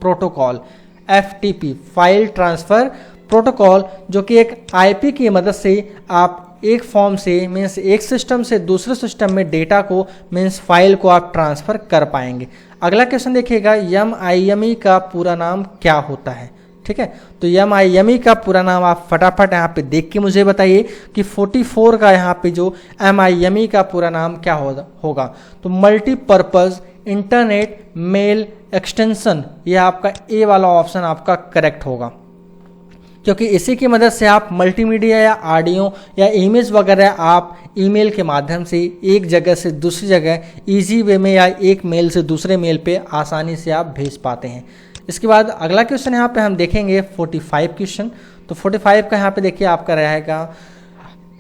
protocol. FTP file transfer protocol, जो कि एक IP की मदद से आप एक फॉर्म से मीन्स एक सिस्टम से दूसरे सिस्टम में डेटा को मीन्स फाइल को आप ट्रांसफ़र कर पाएंगे। अगला क्वेश्चन देखिएगा, MIME का पूरा नाम क्या होता है, ठीक है। तो MIME का पूरा नाम आप फटाफट यहाँ पे देख के मुझे बताइए कि 44 का यहाँ पे जो MIME का पूरा नाम क्या होगा। तो मल्टीपर्पज़ इंटरनेट मेल एक्सटेंशन, यह आपका ए वाला ऑप्शन आपका करेक्ट होगा, क्योंकि इसी की मदद से आप मल्टीमीडिया या ऑडियो या इमेज वगैरह आप ईमेल के माध्यम से एक जगह से दूसरी जगह इजी वे में या एक मेल से दूसरे मेल पे आसानी से आप भेज पाते हैं। इसके बाद अगला क्वेश्चन यहाँ पे हम देखेंगे 45 क्वेश्चन। तो 45 का यहाँ पे देखिए आपका रहेगा,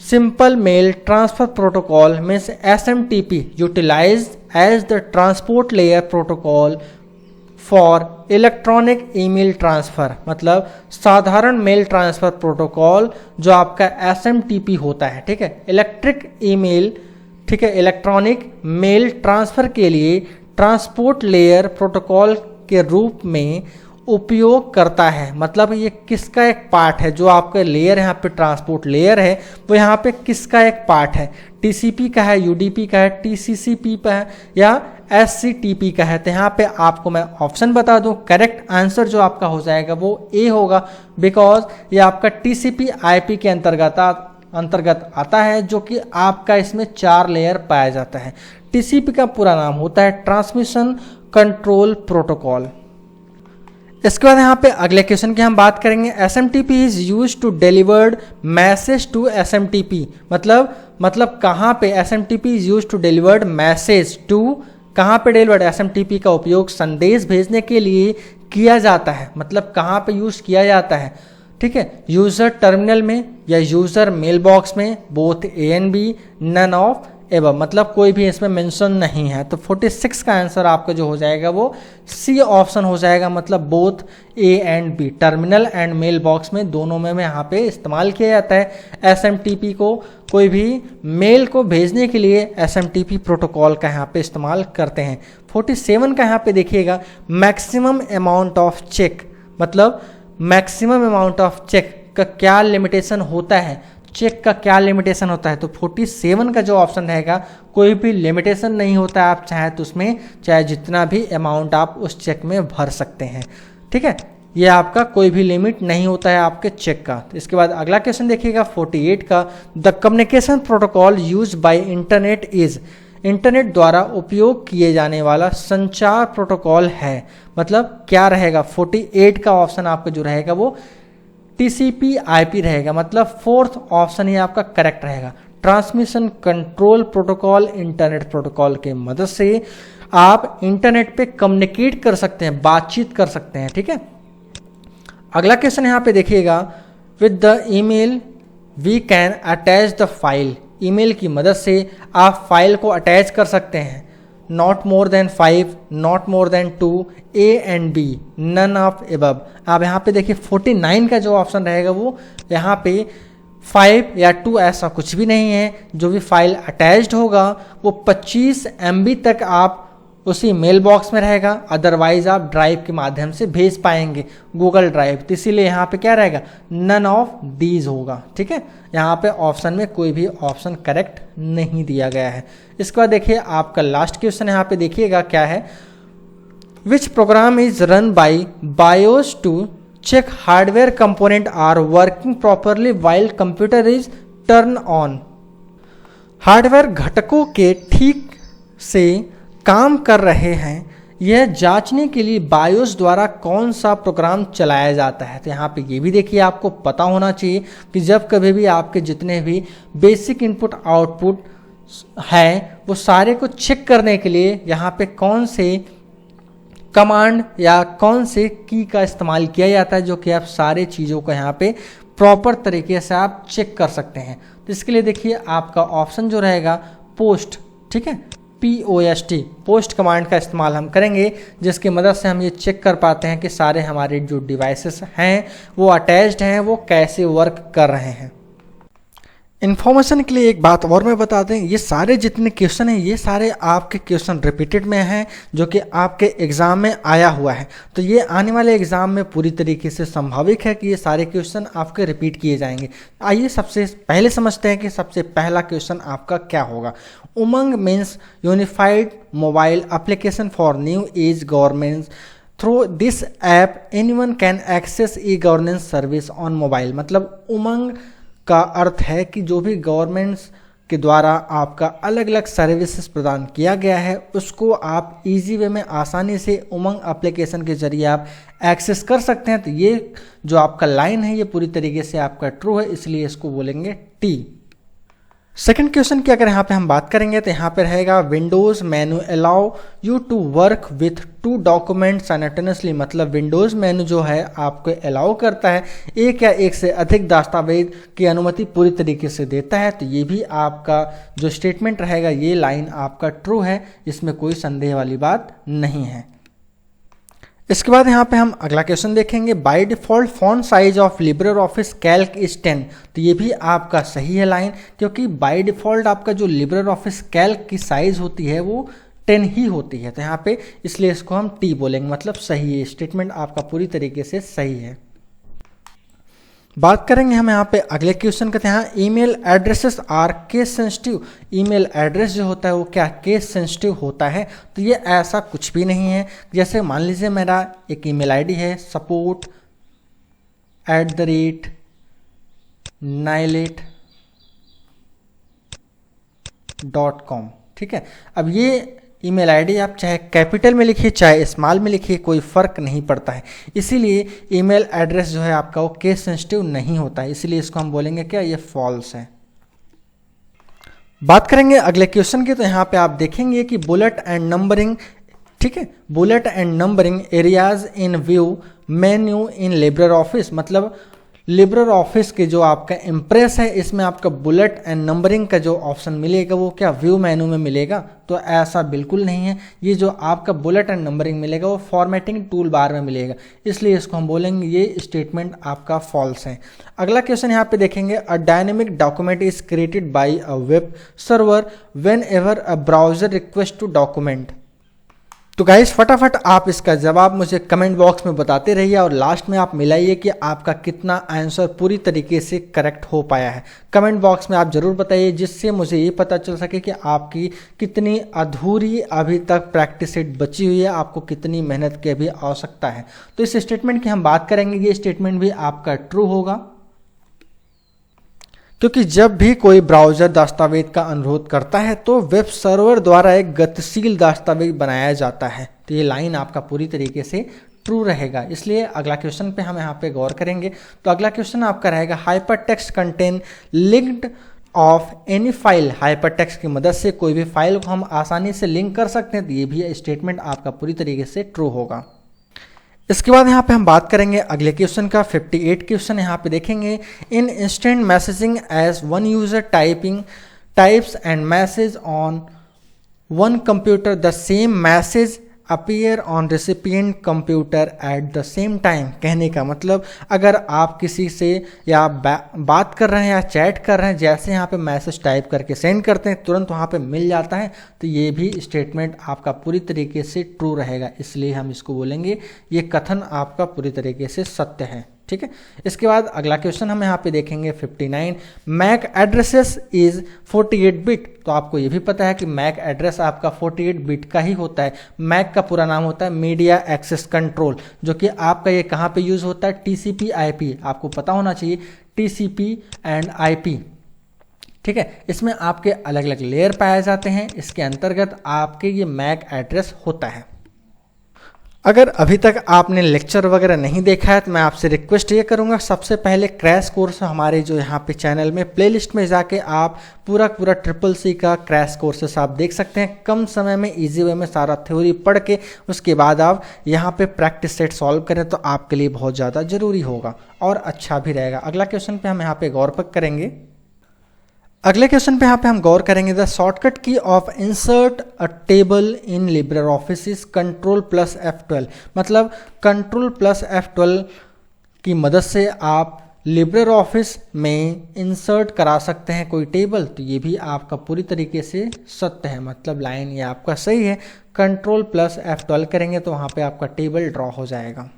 simple mail transfer protocol means SMTP utilise as the transport layer protocol for electronic email transfer, मतलब साधारण मेल ट्रांसफ़र प्रोटोकॉल जो आपका SMTP होता है, ठीक है। इलेक्ट्रिक ईमेल, ठीक है, इलेक्ट्रॉनिक मेल ट्रांसफ़र के लिए ट्रांसपोर्ट लेयर प्रोटोकॉल के रूप में उपयोग करता है। मतलब ये किसका एक पार्ट है, जो आपका लेयर यहाँ पे ट्रांसपोर्ट लेयर है वो यहाँ पे किसका एक पार्ट है, TCP का है, UDP का है, TCP का है या SCTP का है। तो यहाँ पे आपको मैं ऑप्शन बता दूं, करेक्ट आंसर जो आपका हो जाएगा वो ए होगा, बिकॉज ये आपका TCP IP के अंतर्गत आता है, जो कि आपका इसमें 4 लेयर पाया जाता है। TCP का पूरा नाम होता है ट्रांसमिशन कंट्रोल प्रोटोकॉल। इसके बाद यहाँ पे अगले क्वेश्चन की हम बात करेंगे, SMTP is use to delivered message to SMTP, मतलब कहाँ पे SMTP is use to delivered message to, कहाँ पे डिलीवर्ड, SMTP का उपयोग संदेश भेजने के लिए किया जाता है, मतलब कहाँ पे यूज किया जाता है, ठीक है। यूजर टर्मिनल में या यूजर मेल बॉक्स में, both A and B, none of above, मतलब कोई भी इसमें मेंशन नहीं है। तो 46 का आंसर आपका जो हो जाएगा वो सी ऑप्शन हो जाएगा, मतलब both A and B, terminal and mail box में दोनों में यहाँ पे इस्तेमाल किया जाता है। SMTP को कोई भी मेल को भेजने के लिए SMTP प्रोटोकॉल का यहाँ पे इस्तेमाल करते हैं। 47 का यहाँ पे देखिएगा, मैक्सिमम अमाउंट ऑफ चेक, मतलब मैक्सिमम अमाउंट ऑफ चेक का क्या लिमिटेशन होता है, चेक का क्या लिमिटेशन होता है। तो 47 का जो ऑप्शन रहेगा, कोई भी लिमिटेशन नहीं होता है, आप चाहे तो उसमें चाहे जितना भी अमाउंट आप उस चेक में भर सकते हैं, ठीक है। ये आपका कोई भी लिमिट नहीं होता है आपके चेक का। तो इसके बाद अगला क्वेश्चन देखिएगा 48 का, the communication protocol use by internet is, internet द्वारा उपयोग किए जाने वाला संचार प्रोटोकॉल है, मतलब क्या रहेगा। 48 का ऑप्शन आपका जो रहेगा वो TCP IP रहेगा, मतलब 4th ऑप्शन ही आपका करेक्ट रहेगा। Transmission control protocol internet protocol के मदद से आप इंटरनेट पे कम्युनिकेट कर सकते हैं, बातचीत कर सकते हैं, ठीक है। अगला क्वेश्चन यहाँ पे देखिएगा, with the email we can attach the file, email की मदद से आप फाइल को अटैच कर सकते हैं। Not more than 5, not more than 2, A and B, none of above. आप यहाँ पे देखिए 49 का जो ऑप्शन रहेगा वो यहाँ पे 5 या 2 ऐसा कुछ भी नहीं है। जो भी फाइल अटैच्ड होगा वो 25 MB तक आप उसी मेल बॉक्स में रहेगा, अदरवाइज आप ड्राइव के माध्यम से भेज पाएंगे, गूगल ड्राइव। तो इसीलिए यहाँ पे क्या रहेगा, नन ऑफ दीज होगा, ठीक है। यहाँ पे ऑप्शन में कोई भी ऑप्शन करेक्ट नहीं दिया गया है। इसके बाद देखिए आपका लास्ट क्वेश्चन यहाँ पे देखिएगा क्या है, which program is run by BIOS to check hardware component are working properly while computer is turn on. Hardware घटकों के ठीक से काम कर रहे हैं, यह जांचने के लिए बायोस द्वारा कौन सा प्रोग्राम चलाया जाता है। तो यहाँ पे ये भी देखिए आपको पता होना चाहिए कि जब कभी भी आपके जितने भी बेसिक इनपुट आउटपुट है वो सारे को चेक करने के लिए यहाँ पे कौन से कमांड या कौन से की का इस्तेमाल किया जाता है, जो कि आप सारे चीज़ों को यहाँ पे प्रॉपर तरीके से आप चेक कर सकते हैं। तो इसके लिए देखिए आपका ऑप्शन जो रहेगा पोस्ट, ठीक है, POST, पोस्ट कमांड का इस्तेमाल हम करेंगे, जिसकी मदद से हम ये चेक कर पाते हैं कि सारे हमारे जो डिवाइसेस हैं वो अटैच्ड हैं, वो कैसे वर्क कर रहे हैं। इन्फॉर्मेशन के लिए एक बात और मैं बता दें, ये सारे जितने क्वेश्चन हैं ये सारे आपके क्वेश्चन रिपीटेड में हैं, जो कि आपके एग्ज़ाम में आया हुआ है। तो ये आने वाले एग्ज़ाम में पूरी तरीके से संभावित है कि ये सारे क्वेश्चन आपके रिपीट किए जाएंगे। आइए सबसे पहले समझते हैं कि सबसे पहला क्वेश्चन आपका क्या होगा। Umang means unified mobile application for new age government. Through this app anyone can access e governance service on mobile. मतलब उमंग का अर्थ है कि जो भी गवर्नमेंट्स के द्वारा आपका अलग अलग सर्विसेज प्रदान किया गया है उसको आप इजी वे में आसानी से उमंग एप्लीकेशन के जरिए आप एक्सेस कर सकते हैं। तो ये जो आपका लाइन है ये पूरी तरीके से आपका ट्रू है, इसलिए इसको बोलेंगे टी। सेकंड क्वेश्चन की अगर यहाँ पे हम बात करेंगे तो यहाँ पे रहेगा windows menu allow you to work with 2 document simultaneously. मतलब विंडोज़ मेनू जो है आपको अलाउ करता है एक या एक से अधिक दस्तावेज की अनुमति पूरी तरीके से देता है। तो ये भी आपका जो स्टेटमेंट रहेगा ये लाइन आपका ट्रू है, इसमें कोई संदेह वाली बात नहीं है। इसके बाद यहाँ पे हम अगला क्वेश्चन देखेंगे। By default font size of Libre office Calc is 10। तो ये भी आपका सही है लाइन, क्योंकि बाय डिफ़ॉल्ट आपका जो लिब्रे ऑफिस कैल्क की साइज़ होती है वो 10 ही होती है। तो यहाँ पे इसलिए इसको हम टी बोलेंगे, मतलब सही है, स्टेटमेंट आपका पूरी तरीके से सही है। बात करेंगे हम यहाँ पे अगले क्वेश्चन का। यहाँ email addresses are case sensitive. Email address जो होता है वो क्या केस सेंसिटिव होता है? तो ये ऐसा कुछ भी नहीं है। जैसे मान लीजिए मेरा एक ईमेल आईडी है support@nilet.com, ठीक है। अब ये ईमेल आईडी आप चाहे कैपिटल में लिखिए चाहे स्मॉल में लिखिए, कोई फ़र्क नहीं पड़ता है। इसीलिए ईमेल एड्रेस जो है आपका वो केस सेंसिटिव नहीं होता है, इसीलिए इसको हम बोलेंगे क्या, ये फॉल्स है। बात करेंगे अगले क्वेश्चन की। तो यहाँ पे आप देखेंगे कि बुलेट एंड नंबरिंग, ठीक है, bullet and numbering areas in view menu in Libre office. मतलब लिब्रे ऑफिस के जो आपका इम्प्रेस है इसमें आपका बुलेट एंड नंबरिंग का जो ऑप्शन मिलेगा वो क्या व्यू मेनू में मिलेगा? तो ऐसा बिल्कुल नहीं है। ये जो आपका बुलेट एंड नंबरिंग मिलेगा वो फॉर्मेटिंग टूल बार में मिलेगा, इसलिए इसको हम बोलेंगे ये स्टेटमेंट आपका फॉल्स है। अगला क्वेश्चन यहाँ पे देखेंगे। A dynamic document is created by a web server whenever a browser request to document. तो गाइस फटाफट आप इसका जवाब मुझे कमेंट बॉक्स में बताते रहिए और लास्ट में आप मिलाइए कि आपका कितना आंसर पूरी तरीके से करेक्ट हो पाया है। कमेंट बॉक्स में आप ज़रूर बताइए, जिससे मुझे ये पता चल सके कि आपकी कितनी अधूरी अभी तक प्रैक्टिस सेट बची हुई है, आपको कितनी मेहनत की अभी आवश्यकता है। तो इस स्टेटमेंट की हम बात करेंगे, ये स्टेटमेंट भी आपका ट्रू होगा, क्योंकि जब भी कोई ब्राउज़र दस्तावेज का अनुरोध करता है तो वेब सर्वर द्वारा एक गतिशील दस्तावेज बनाया जाता है। तो ये लाइन आपका पूरी तरीके से ट्रू रहेगा। इसलिए अगला क्वेश्चन पे हम यहाँ पे गौर करेंगे। तो अगला क्वेश्चन आपका रहेगा hyper text contain linked of any file. Hyper text की मदद से कोई भी फाइल को हम आसानी से लिंक कर सकते हैं। तो ये भी स्टेटमेंट आपका पूरी तरीके से ट्रू होगा। इसके बाद यहाँ पे हम बात करेंगे अगले क्वेश्चन का। 58 क्वेश्चन यहाँ पे देखेंगे। In instant messaging as one user types and message on one computer the same message appear on recipient computer at the same time. कहने का मतलब अगर आप किसी से या बात कर रहे हैं या चैट कर रहे हैं, जैसे यहाँ पे मैसेज टाइप करके सेंड करते हैं तुरंत वहाँ पे मिल जाता है, तो ये भी स्टेटमेंट आपका पूरी तरीके से ट्रू रहेगा। इसलिए हम इसको बोलेंगे ये कथन आपका पूरी तरीके से सत्य है, ठीक है। इसके बाद अगला क्वेश्चन हम यहाँ पे देखेंगे 59। MAC addresses is 48 bit. तो आपको ये भी पता है कि मैक एड्रेस आपका 48 बिट का ही होता है। मैक का पूरा नाम होता है मीडिया एक्सेस कंट्रोल, जो कि आपका ये कहाँ पे यूज़ होता है, TCP IP। आपको पता होना चाहिए TCP एंड IP, ठीक है। इसमें आपके अलग अलग लेयर पाए जाते हैं, इसके अंतर्गत आपके ये मैक एड्रेस होता है। अगर अभी तक आपने लेक्चर वगैरह नहीं देखा है तो मैं आपसे रिक्वेस्ट ये करूंगा, सबसे पहले क्रैश कोर्स हमारे जो यहाँ पे चैनल में प्लेलिस्ट में जाके आप पूरा ट्रिपल सी का क्रैश कोर्सेस आप देख सकते हैं। कम समय में इजी वे में सारा थ्योरी पढ़ के उसके बाद आप यहाँ पे प्रैक्टिस सेट सॉल्व करें तो आपके लिए बहुत ज़्यादा ज़रूरी होगा और अच्छा भी रहेगा। अगला क्वेश्चन पे हम यहाँ पे गौर करेंगे। अगले क्वेश्चन पे यहाँ पे हम गौर करेंगे, द शॉर्टकट की of insert a table in Libre office is control plus F12। मतलब कंट्रोल प्लस F12 की मदद से आप लिब्रे ऑफिस में इंसर्ट करा सकते हैं कोई टेबल। तो ये भी आपका पूरी तरीके से सत्य है, मतलब लाइन ये आपका सही है। कंट्रोल प्लस F12 करेंगे तो वहाँ पे आपका टेबल ड्रॉ हो जाएगा।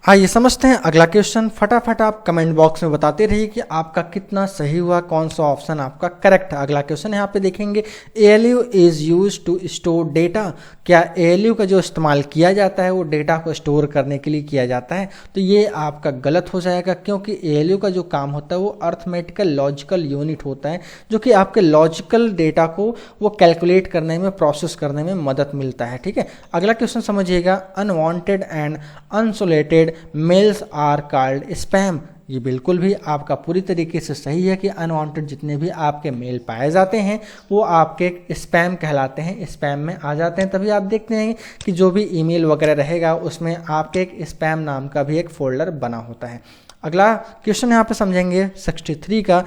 आइए समझते हैं अगला क्वेश्चन। फटाफट आप कमेंट बॉक्स में बताते रहिए कि आपका कितना सही हुआ, कौन सा ऑप्शन आपका करेक्ट है। अगला क्वेश्चन यहाँ पे देखेंगे, ALU is use to store data. क्या ALU का जो इस्तेमाल किया जाता है वो डेटा को स्टोर करने के लिए किया जाता है? तो ये आपका गलत हो जाएगा, क्योंकि ALU का जो काम होता है वो अर्थमेटिकल लॉजिकल यूनिट होता है, जो कि आपके लॉजिकल डेटा को वो कैलकुलेट करने में, प्रोसेस करने में मदद मिलता है। ठीक है, अगला क्वेश्चन समझिएगा, unwanted and unsolicited mails are called spam. ये बिल्कुल भी आपका पूरी तरीके से सही है कि अनवांटेड जितने भी आपके मेल पाए जाते हैं वो आपके स्पैम कहलाते हैं, स्पैम में आ जाते हैं। तभी आप देखते हैं कि जो भी ईमेल वगैरह रहेगा उसमें आपके एक स्पैम नाम का भी एक फोल्डर बना होता है। अगला क्वेश्चन यहाँ पे समझेंगे 63 का,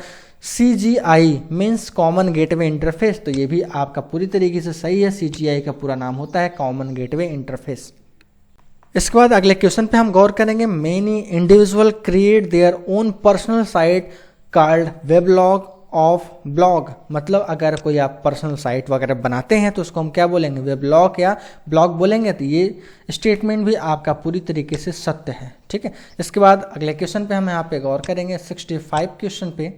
CGI means common gateway interface. तो ये भी आपका पूरी तरीके से सही है, CGI का पूरा नाम होता है कॉमन गेटवे इंटरफेस। इसके बाद अगले क्वेश्चन पे हम गौर करेंगे, many individual create their own personal site called weblog of blog. मतलब अगर कोई आप पर्सनल साइट वगैरह बनाते हैं तो उसको हम क्या बोलेंगे, वेबलॉग या ब्लॉग बोलेंगे। तो ये स्टेटमेंट भी आपका पूरी तरीके से सत्य है। ठीक है, इसके बाद अगले क्वेश्चन पे हम यहाँ पे गौर करेंगे 65 क्वेश्चन पे।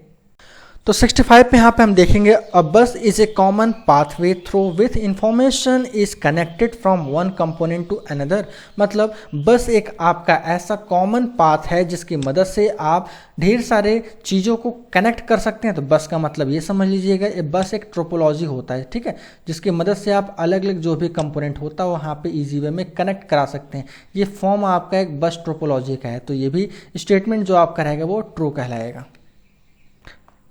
तो 65 पे यहाँ पे हम देखेंगे, a bus is a common pathway through with information is connected from one component to another. मतलब बस एक आपका ऐसा कॉमन पाथ है जिसकी मदद से आप ढेर सारे चीज़ों को कनेक्ट कर सकते हैं। तो बस का मतलब ये समझ लीजिएगा, ये बस एक ट्रोपोलॉजी होता है। ठीक है, जिसकी मदद से आप अलग अलग जो भी कंपोनेंट होता है वहाँ पे इजी वे में कनेक्ट करा सकते हैं। ये फॉर्म आपका एक बस ट्रोपोलॉजी का है, तो ये भी स्टेटमेंट जो आपका रहेगा वो ट्रू कहलाएगा।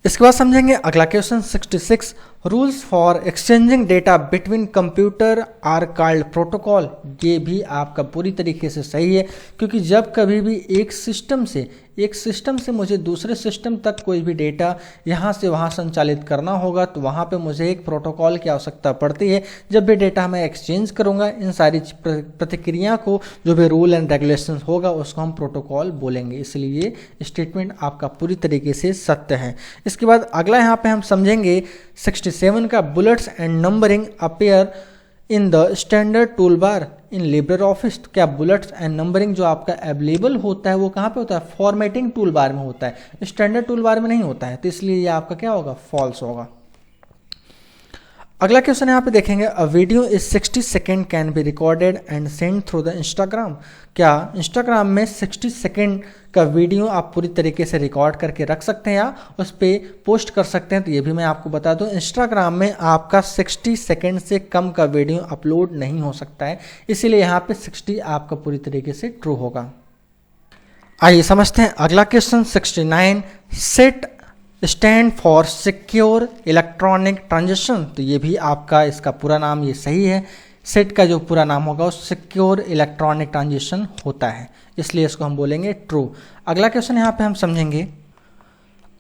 इसके बाद समझेंगे अगला question 66, rules for exchanging data between computer are called protocol. ये भी आपका पूरी तरीके से सही है, क्योंकि जब कभी भी एक सिस्टम से मुझे दूसरे सिस्टम तक कोई भी डेटा यहाँ से वहाँ संचालित करना होगा तो वहाँ पे मुझे एक प्रोटोकॉल की आवश्यकता पड़ती है। जब भी डेटा मैं एक्सचेंज करूँगा, इन सारी प्रतिक्रिया को जो भी रूल एंड रेगुलेशंस होगा उसको हम प्रोटोकॉल बोलेंगे। इसलिए स्टेटमेंट आपका पूरी तरीके से सत्य है। इसके बाद अगला यहाँ पे हम समझेंगे 67 का, bullets and numbering appear in the standard tool bar in Libre office. क्या बुलेट्स एंड नंबरिंग जो आपका अवेलेबल होता है वो कहाँ पे होता है, फॉर्मेटिंग टूल बार में होता है, स्टैंडर्ड टूल बार में नहीं होता है। तो इसलिए ये आपका क्या होगा, फॉल्स होगा। अगला क्वेश्चन यहाँ पे देखेंगे, a video is 60 second can be recorded and send through the Instagram. क्या इंस्टाग्राम में 60 सेकेंड का वीडियो आप पूरी तरीके से रिकॉर्ड करके रख सकते हैं या उस पर पोस्ट कर सकते हैं? तो ये भी मैं आपको बता दूं, इंस्टाग्राम में आपका 60 सेकेंड से कम का वीडियो अपलोड नहीं हो सकता है, इसीलिए यहाँ पे 60 आपका पूरी तरीके से ट्रू होगा। आइए समझते हैं अगला question 69, set stand for secure electronic transaction. तो ये भी आपका इसका पूरा नाम ये सही है, सेट का जो पूरा नाम होगा वो सिक्योर इलेक्ट्रॉनिक ट्रांजेक्शन होता है, इसलिए इसको हम बोलेंगे ट्रू। अगला क्वेश्चन यहाँ पे हम समझेंगे,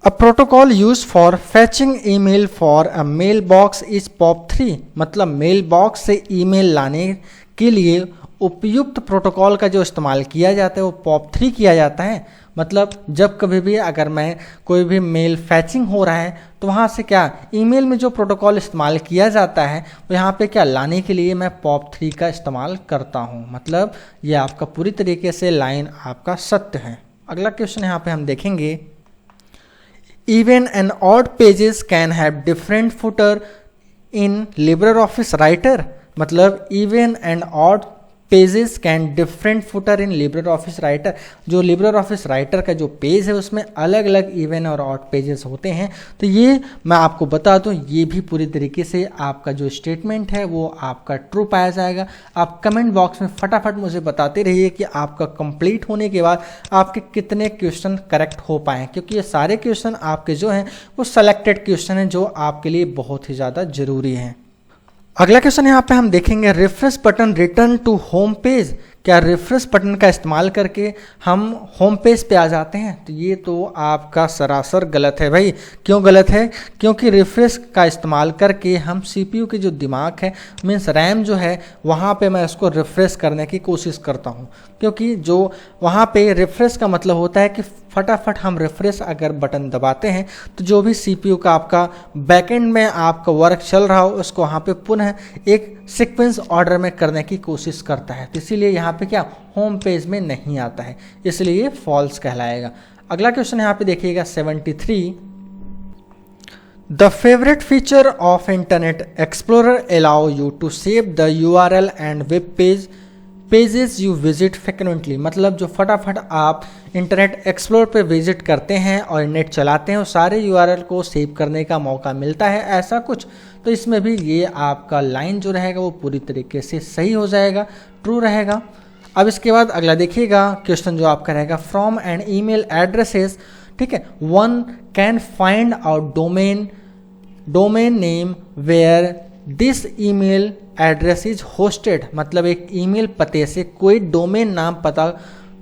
a protocol use for fetching email for a mail box is POP3। मतलब मेल बॉक्स से ईमेल लाने के लिए उपयुक्त प्रोटोकॉल का जो इस्तेमाल किया जाता है वो POP3 किया जाता है। मतलब जब कभी भी अगर मैं कोई भी मेल फैचिंग हो रहा है तो वहाँ से क्या ईमेल में जो प्रोटोकॉल इस्तेमाल किया जाता है वो यहाँ पे क्या लाने के लिए मैं POP3 का इस्तेमाल करता हूँ। मतलब ये आपका पूरी तरीके से लाइन आपका सत्य है। अगला क्वेश्चन यहाँ पे हम देखेंगे, even and odd pages can have different footer in Libre Office Writer. मतलब even and odd pages can different footer in Libre Office Writer. जो लिब्रे ऑफिस राइटर का जो पेज है उसमें अलग अलग इवन और ऑड पेजेस होते हैं। तो ये मैं आपको बता दूं, ये भी पूरी तरीके से आपका जो स्टेटमेंट है वो आपका ट्रू पाया जाएगा। आप कमेंट बॉक्स में फटाफट मुझे बताते रहिए कि आपका कंप्लीट होने के बाद आपके कितने क्वेश्चन करेक्ट हो पाए, क्योंकि ये सारे क्वेश्चन आपके जो हैं वो सेलेक्टेड क्वेश्चन हैं जो आपके लिए बहुत ही ज़्यादा ज़रूरी हैं। अगला क्वेश्चन यहाँ पे हम देखेंगे, refresh button return to home page. क्या रिफ्रेश बटन का इस्तेमाल करके हम होम पेज पे आ जाते हैं? तो ये तो आपका सरासर गलत है भाई। क्यों गलत है? क्योंकि रिफ्रेश का इस्तेमाल करके हम सीपीयू की जो दिमाग है मीन्स रैम जो है वहाँ पे मैं उसको रिफ्रेश करने की कोशिश करता हूँ, क्योंकि जो वहाँ पे रिफ्रेश का मतलब होता है कि फटाफट हम रिफ्रेश अगर बटन दबाते हैं तो जो भी सीपीयू का आपका बैकएंड में आपका वर्क चल रहा हो उसको वहाँ पे पुनः एक सीक्वेंस ऑर्डर में करने की कोशिश करता है। तो इसीलिए यहाँ पे क्या होम पेज में नहीं आता है, इसलिए ये फॉल्स कहलाएगा। अगला क्वेश्चन यहाँ पे देखिएगा 73, the favourite feature of internet explorer allow you to save the URL and web pages you visit frequently. मतलब जो फटाफट आप इंटरनेट एक्सप्लोर पे विजिट करते हैं और नेट चलाते हैं, वो सारे URL को सेव करने का मौका मिलता है, ऐसा कुछ। तो इसमें भी ये आपका लाइन जो रहेगा वो पूरी तरीके से सही हो जाएगा, ट्रू रहेगा। अब इसके बाद अगला देखिएगा क्वेश्चन जो आपका रहेगा, फ्रॉम एंड ईमेल एड्रेसेस, ठीक है, one can find out domain name where this email address is hosted. मतलब एक ईमेल पते से कोई डोमेन नाम पता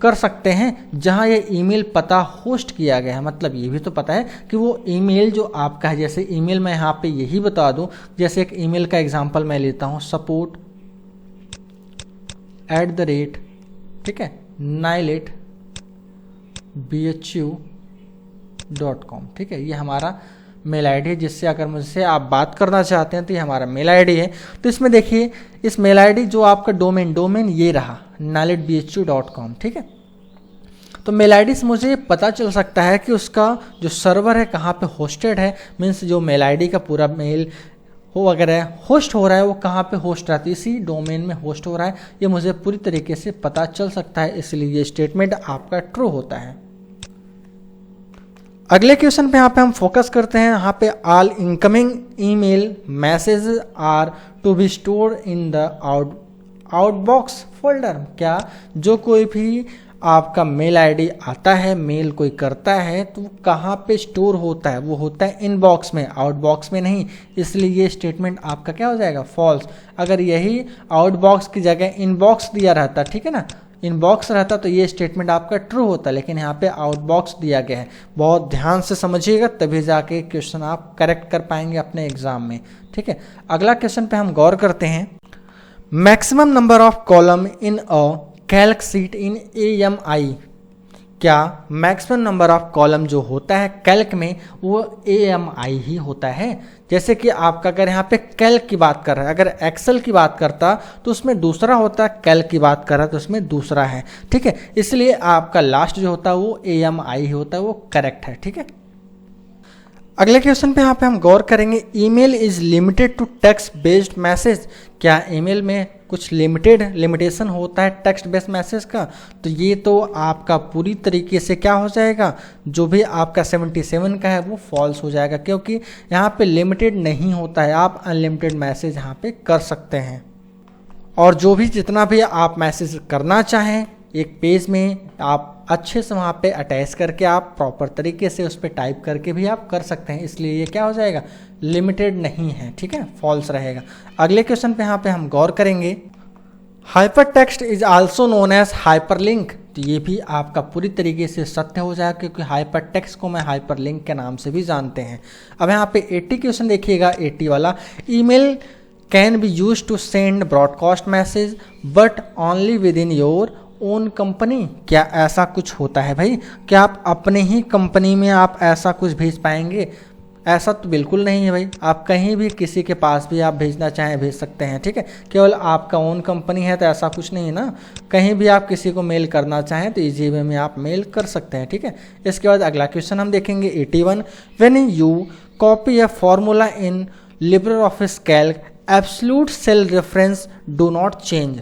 कर सकते हैं जहां ये ईमेल पता होस्ट किया गया है। मतलब ये भी तो पता है कि वो ईमेल जो आपका है, जैसे ईमेल मैं यहाँ पे यही बता दूं, जैसे एक ईमेल का एग्जांपल मैं लेता हूँ, support@, ठीक है, niletbhu.com, ठीक है, ये हमारा मेल आईडी है, जिससे अगर मुझसे आप बात करना चाहते हैं तो ये हमारा मेल आईडी है। तो इसमें देखिए इस मेल आईडी जो आपका डोमेन ये रहा niletbhu.com, ठीक है। तो मेल आईडी से मुझे पता चल सकता है कि उसका जो सर्वर है कहाँ पे होस्टेड है, मीन्स जो मेल आईडी का पूरा मेल हो अगर है होस्ट हो रहा है वो कहाँ पे होस्ट रहती है, इसी डोमेन में होस्ट हो रहा है, ये मुझे पूरी तरीके से पता चल सकता है, इसलिए ये स्टेटमेंट आपका ट्रू होता है। अगले क्वेश्चन पे यहाँ पे हम फोकस करते हैं। यहाँ पे all incoming email messages are to be stored in the outbox folder. क्या जो कोई भी आपका मेल आईडी आता है, मेल कोई करता है, तो वो कहाँ पे स्टोर होता है? वो होता है इनबॉक्स में, आउटबॉक्स में नहीं। इसलिए ये स्टेटमेंट आपका क्या हो जाएगा? फॉल्स। अगर यही आउटबॉक्स की जगह इनबॉक्स दिया रहता, ठीक है ना, इनबॉक्स रहता, तो ये स्टेटमेंट आपका ट्रू होता, लेकिन यहाँ पे आउटबॉक्स दिया गया है। बहुत ध्यान से समझिएगा, तभी जाके क्वेश्चन आप करेक्ट कर पाएंगे अपने एग्जाम में, ठीक है। अगला क्वेश्चन पे हम गौर करते हैं, maximum number of column in a Calc sheet in AMI। क्या मैक्सिमम नंबर ऑफ कॉलम जो होता है कैल्क में वो AMI ही होता है? जैसे कि आपका अगर यहाँ पे कैल्क की बात कर रहा है, अगर एक्सेल की बात करता तो उसमें दूसरा होता, कैल्क की बात कर रहा है तो उसमें दूसरा है, ठीक है। इसलिए आपका लास्ट जो होता है वो AMI ही होता है, वो करेक्ट है, ठीक है। अगले क्वेश्चन पे यहाँ पे हम गौर करेंगे, email is limited to text based message. क्या ईमेल में कुछ लिमिटेशन होता है टेक्स्ट बेस्ड मैसेज का? तो ये तो आपका पूरी तरीके से क्या हो जाएगा, जो भी आपका 77 का है वो फॉल्स हो जाएगा, क्योंकि यहाँ पे लिमिटेड नहीं होता है, आप अनलिमिटेड मैसेज यहाँ पे कर सकते हैं। और जो भी जितना भी आप मैसेज करना चाहें एक पेज में, आप अच्छे से वहाँ पे अटैच करके आप प्रॉपर तरीके से उस पर टाइप करके भी आप कर सकते हैं, इसलिए ये क्या हो जाएगा, लिमिटेड नहीं है, ठीक है, फॉल्स रहेगा। अगले क्वेश्चन पे यहाँ पे हम गौर करेंगे, hypertext is also known as hyperlink. तो ये भी आपका पूरी तरीके से सत्य हो जाएगा, क्योंकि हाइपर टेक्स्ट को मैं हाइपर लिंक के नाम से भी जानते हैं। अब यहाँ पे 80 क्वेश्चन देखिएगा, 80 वाला, email can be used to send broadcast message but only within your own company. क्या ऐसा कुछ होता है भाई? क्या आप अपने ही कंपनी में आप ऐसा कुछ भेज पाएंगे? ऐसा तो बिल्कुल नहीं है भाई, आप कहीं भी किसी के पास भी आप भेजना चाहें भेज सकते हैं, ठीक है। केवल आपका ओन कंपनी है तो ऐसा कुछ नहीं है ना, कहीं भी आप किसी को मेल करना चाहें तो इजी वे में आप मेल कर सकते हैं, ठीक है। इसके बाद अगला क्वेश्चन हम देखेंगे 81, when you copy a formula in Libre office Calc absolute cell reference do not change.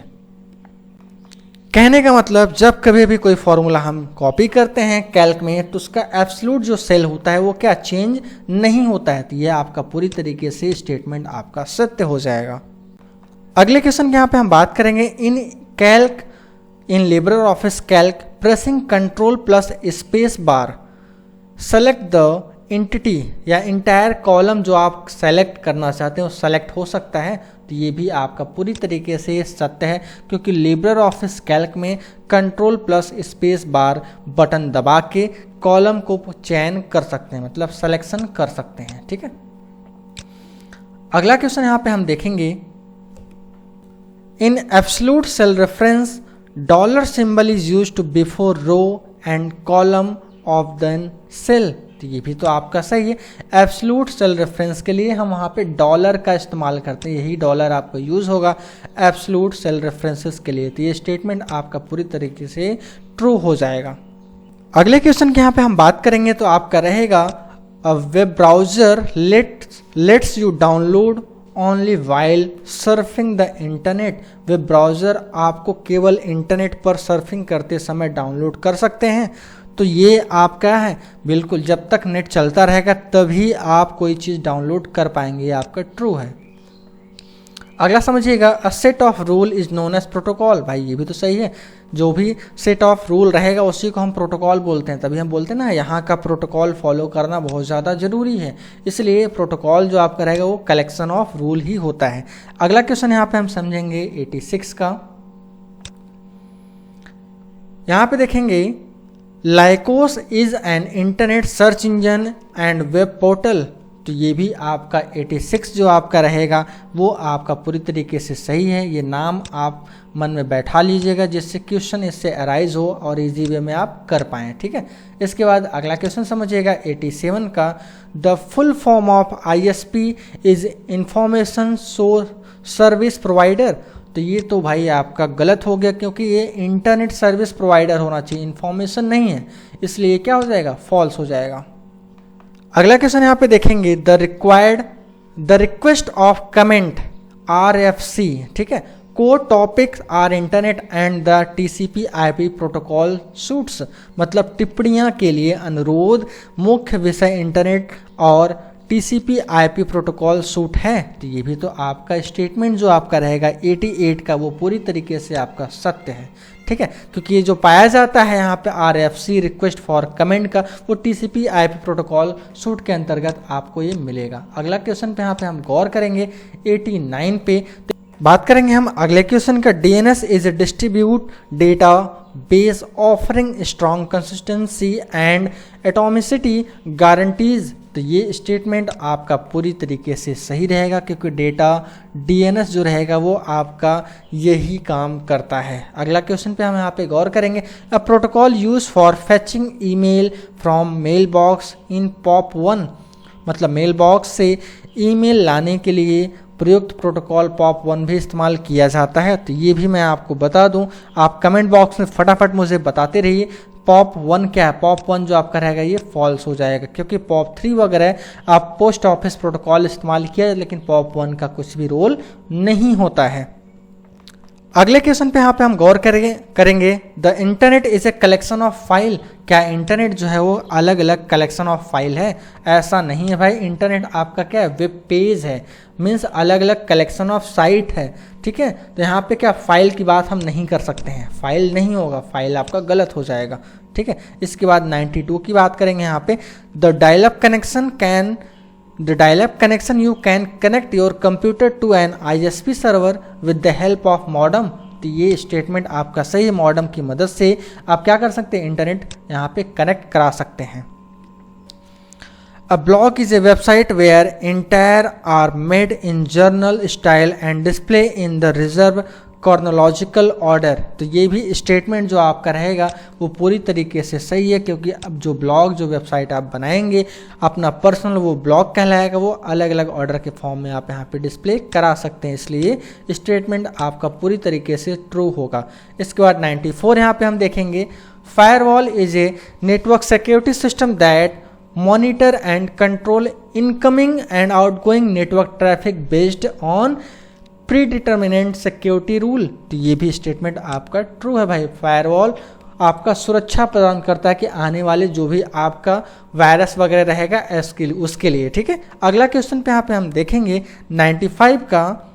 कहने का मतलब जब कभी भी कोई फॉर्मूला हम कॉपी करते हैं कैल्क में तो उसका एब्सोल्यूट जो सेल होता है वो क्या चेंज नहीं होता है। तो ये आपका पूरी तरीके से स्टेटमेंट आपका सत्य हो जाएगा। अगले क्वेश्चन के यहाँ पे हम बात करेंगे in Calc in Libre office Calc pressing control plus space bar select the entity या इंटायर कॉलम जो आप सेलेक्ट करना चाहते हैं वो सेलेक्ट हो सकता है। तो ये भी आपका पूरी तरीके से सत्य है क्योंकि लिब्रे ऑफिस कैल्क में कंट्रोल प्लस स्पेस बार बटन दबा के कॉलम को चयन कर सकते हैं, मतलब सिलेक्शन कर सकते हैं। ठीक है, अगला क्वेश्चन यहाँ पे हम देखेंगे in absolute cell reference dollar symbol is used to before row and column of the cell. तो ये भी तो आपका सही है। एब्सोल्यूट सेल रेफरेंस के लिए हम वहाँ पे डॉलर का इस्तेमाल करते हैं, यही डॉलर आपको यूज होगा एब्सोल्यूट सेल रेफरेंसेस के लिए। तो ये स्टेटमेंट आपका पूरी तरीके से ट्रू हो जाएगा। अगले क्वेश्चन के यहाँ पे हम बात करेंगे तो आपका रहेगा a web browser let's you download only while surfing the internet. Web browser आपको केवल इंटरनेट पर सर्फिंग करते समय डाउनलोड कर सकते हैं। तो ये आपका है बिल्कुल, जब तक नेट चलता रहेगा तभी आप कोई चीज़ डाउनलोड कर पाएंगे, ये आपका ट्रू है। अगला समझिएगा a set of rule is known as protocol. भाई ये भी तो सही है, जो भी सेट ऑफ रूल रहेगा उसी को हम प्रोटोकॉल बोलते हैं। तभी हम बोलते हैं ना यहाँ का प्रोटोकॉल फॉलो करना बहुत ज़्यादा ज़रूरी है, इसलिए प्रोटोकॉल जो आपका रहेगा वो कलेक्शन ऑफ रूल ही होता है। अगला क्वेश्चन यहाँ पे हम समझेंगे 86 का। यहाँ पे देखेंगे Lycos is an internet search engine and web portal. तो ये भी आपका 86 जो आपका रहेगा वो आपका पूरी तरीके से सही है। ये नाम आप मन में बैठा लीजिएगा जिससे क्वेश्चन इससे अराइज हो और इजी वे में आप कर पाएँ। ठीक है, इसके बाद अगला क्वेश्चन समझिएगा 87 का। The full form of ISP is information service provider. तो ये तो भाई आपका गलत हो गया क्योंकि ये इंटरनेट सर्विस प्रोवाइडर होना चाहिए, इंफॉर्मेशन नहीं है, इसलिए क्या हो जाएगा, फॉल्स हो जाएगा। अगला क्वेश्चन यहाँ पे देखेंगे the request of comment RFC। ठीक है, core topics are internet and the TCP/IP protocol suites. मतलब टिप्पणियाँ के लिए अनुरोध मुख्य विषय इंटरनेट और TCP/IP प्रोटोकॉल सूट है। तो ये भी तो आपका स्टेटमेंट जो आपका रहेगा 88 का वो पूरी तरीके से आपका सत्य है। ठीक है, क्योंकि ये जो पाया जाता है यहाँ पे RFC रिक्वेस्ट फॉर कमेंट का वो TCP/IP प्रोटोकॉल सूट के अंतर्गत आपको ये मिलेगा। अगला क्वेश्चन पे यहाँ पे हम गौर करेंगे 89 पे। तो बात करेंगे हम अगले क्वेश्चन का। DNS is a distribute data base offering strong consistency and atomicity guarantees. तो ये स्टेटमेंट आपका पूरी तरीके से सही रहेगा क्योंकि डेटा DNS जो रहेगा वो आपका यही काम करता है। अगला क्वेश्चन पे हम यहाँ पे गौर करेंगे। A protocol use for fetching email from mail box in POP1। मतलब मेल बॉक्स से ईमेल लाने के लिए प्रयुक्त प्रोटोकॉल POP1 भी इस्तेमाल किया जाता है। तो ये भी मैं आपको बता दूं, आप कमेंट बॉक्स में फटाफट मुझे बताते रहिए POP1 क्या है। POP1 जो आपका रहेगा ये फॉल्स हो जाएगा क्योंकि POP3 वगैरह आप पोस्ट ऑफिस प्रोटोकॉल इस्तेमाल किया है, लेकिन POP1 का कुछ भी रोल नहीं होता है। अगले क्वेश्चन पे यहाँ पे हम गौर करेंगे the internet is a collection of file. क्या इंटरनेट जो है वो अलग अलग कलेक्शन ऑफ फाइल है? ऐसा नहीं है भाई, इंटरनेट आपका क्या है, वेब पेज है, मीन्स अलग अलग कलेक्शन ऑफ साइट है। ठीक है, तो यहाँ पे क्या फाइल की बात हम नहीं कर सकते हैं, फाइल नहीं होगा, फाइल आपका गलत हो जाएगा। ठीक है, इसके बाद 92 की बात करेंगे यहाँ पे। The dial-up connection you can connect your computer to an ISP server with the help of modem। तो ये स्टेटमेंट आपका सही है, मॉडम की मदद से आप क्या कर सकते हैं, इंटरनेट यहाँ पे कनेक्ट करा सकते हैं। A blog is a website where entire are made in journal style and display in the reserved chronological order। तो ये भी स्टेटमेंट जो आपका रहेगा वो पूरी तरीके से सही है क्योंकि अब जो ब्लॉग जो वेबसाइट आप बनाएंगे अपना पर्सनल वो ब्लॉग कहलाएगा, वो अलग अलग ऑर्डर के फॉर्म में आप यहाँ पे डिस्प्ले करा सकते हैं, इसलिए स्टेटमेंट आपका पूरी तरीके से ट्रू होगा। इसके बाद 94 यहाँ पे हम देखेंगे। Firewall is a network security system that monitor and control incoming and outgoing network traffic based on pre determinant security rule, तो ये भी स्टेटमेंट आपका ट्रू है भाई। फायरवॉल आपका सुरक्षा प्रदान करता है कि आने वाले जो भी आपका वायरस वगैरह रहेगा उसके लिए, ठीक है। अगला क्वेश्चन पे यहाँ पे हम देखेंगे 95 का,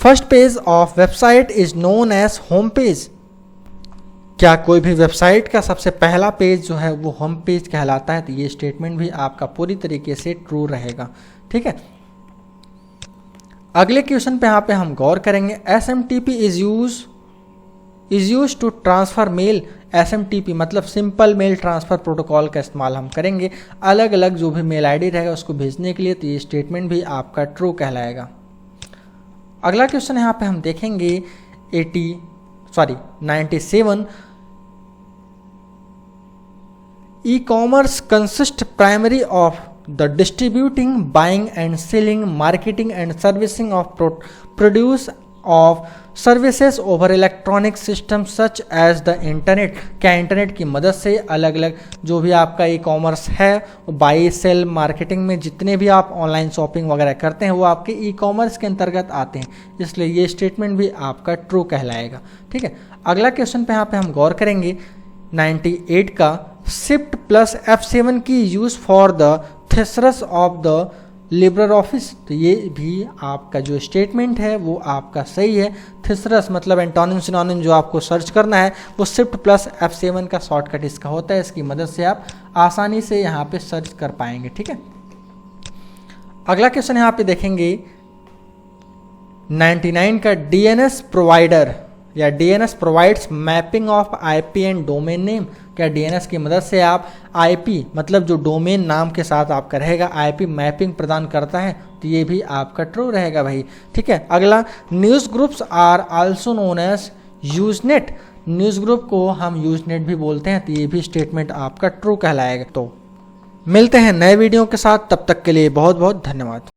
first page of website is known age home page. क्या कोई भी वेबसाइट का सबसे पहला पेज जो है वो होम पेज कहलाता है? तो ये स्टेटमेंट भी आपका पूरी तरीके से ट्रू रहेगा, ठीक है। अगले क्वेश्चन पे यहाँ पे हम गौर करेंगे, SMTP is use to transfer mail. SMTP मतलब सिंपल मेल ट्रांसफर प्रोटोकॉल का इस्तेमाल हम करेंगे अलग अलग जो भी मेल आईडी रहेगा उसको भेजने के लिए, तो ये स्टेटमेंट भी आपका ट्रू कहलाएगा। अगला क्वेश्चन यहाँ पे हम देखेंगे 97, e commerce consist primary of the distributing, buying and selling, marketing and servicing of produce of services over electronic system such as the internet. क्या इंटरनेट की मदद से अलग अलग जो भी आपका ई कॉमर्स है, बाई सेल मार्केटिंग में जितने भी आप ऑनलाइन शॉपिंग वगैरह करते हैं वो आपके ई कॉमर्स के अंतर्गत आते हैं, इसलिए ये स्टेटमेंट भी आपका ट्रू कहलाएगा, ठीक है। अगला क्वेश्चन पे यहाँ पे हम गौर करेंगे 98 का, शिफ्ट प्लस F7 की use for the thesaurus of the Libre Office, तो ये भी आपका जो स्टेटमेंट है वो आपका सही है। थेसरस मतलब एंटोनिम सिनोनिम जो आपको सर्च करना है वो शिफ्ट प्लस F7 का शॉर्टकट इसका होता है, इसकी मदद से आप आसानी से यहाँ पे सर्च कर पाएंगे, ठीक है। अगला क्वेश्चन यहाँ पे देखेंगे 99 का, DNS प्रोवाइडर या DNS provides mapping of IP and domain name. क्या DNS की मदद से आप IP मतलब जो डोमेन नाम के साथ आपका रहेगा IP मैपिंग प्रदान करता है? तो ये भी आपका ट्रू रहेगा भाई, ठीक है। अगला, news groups are also known as Usenet. News group को हम यूजनेट भी बोलते हैं, तो ये भी स्टेटमेंट आपका ट्रू कहलाएगा। तो मिलते हैं नए वीडियो के साथ, तब तक के लिए बहुत बहुत धन्यवाद।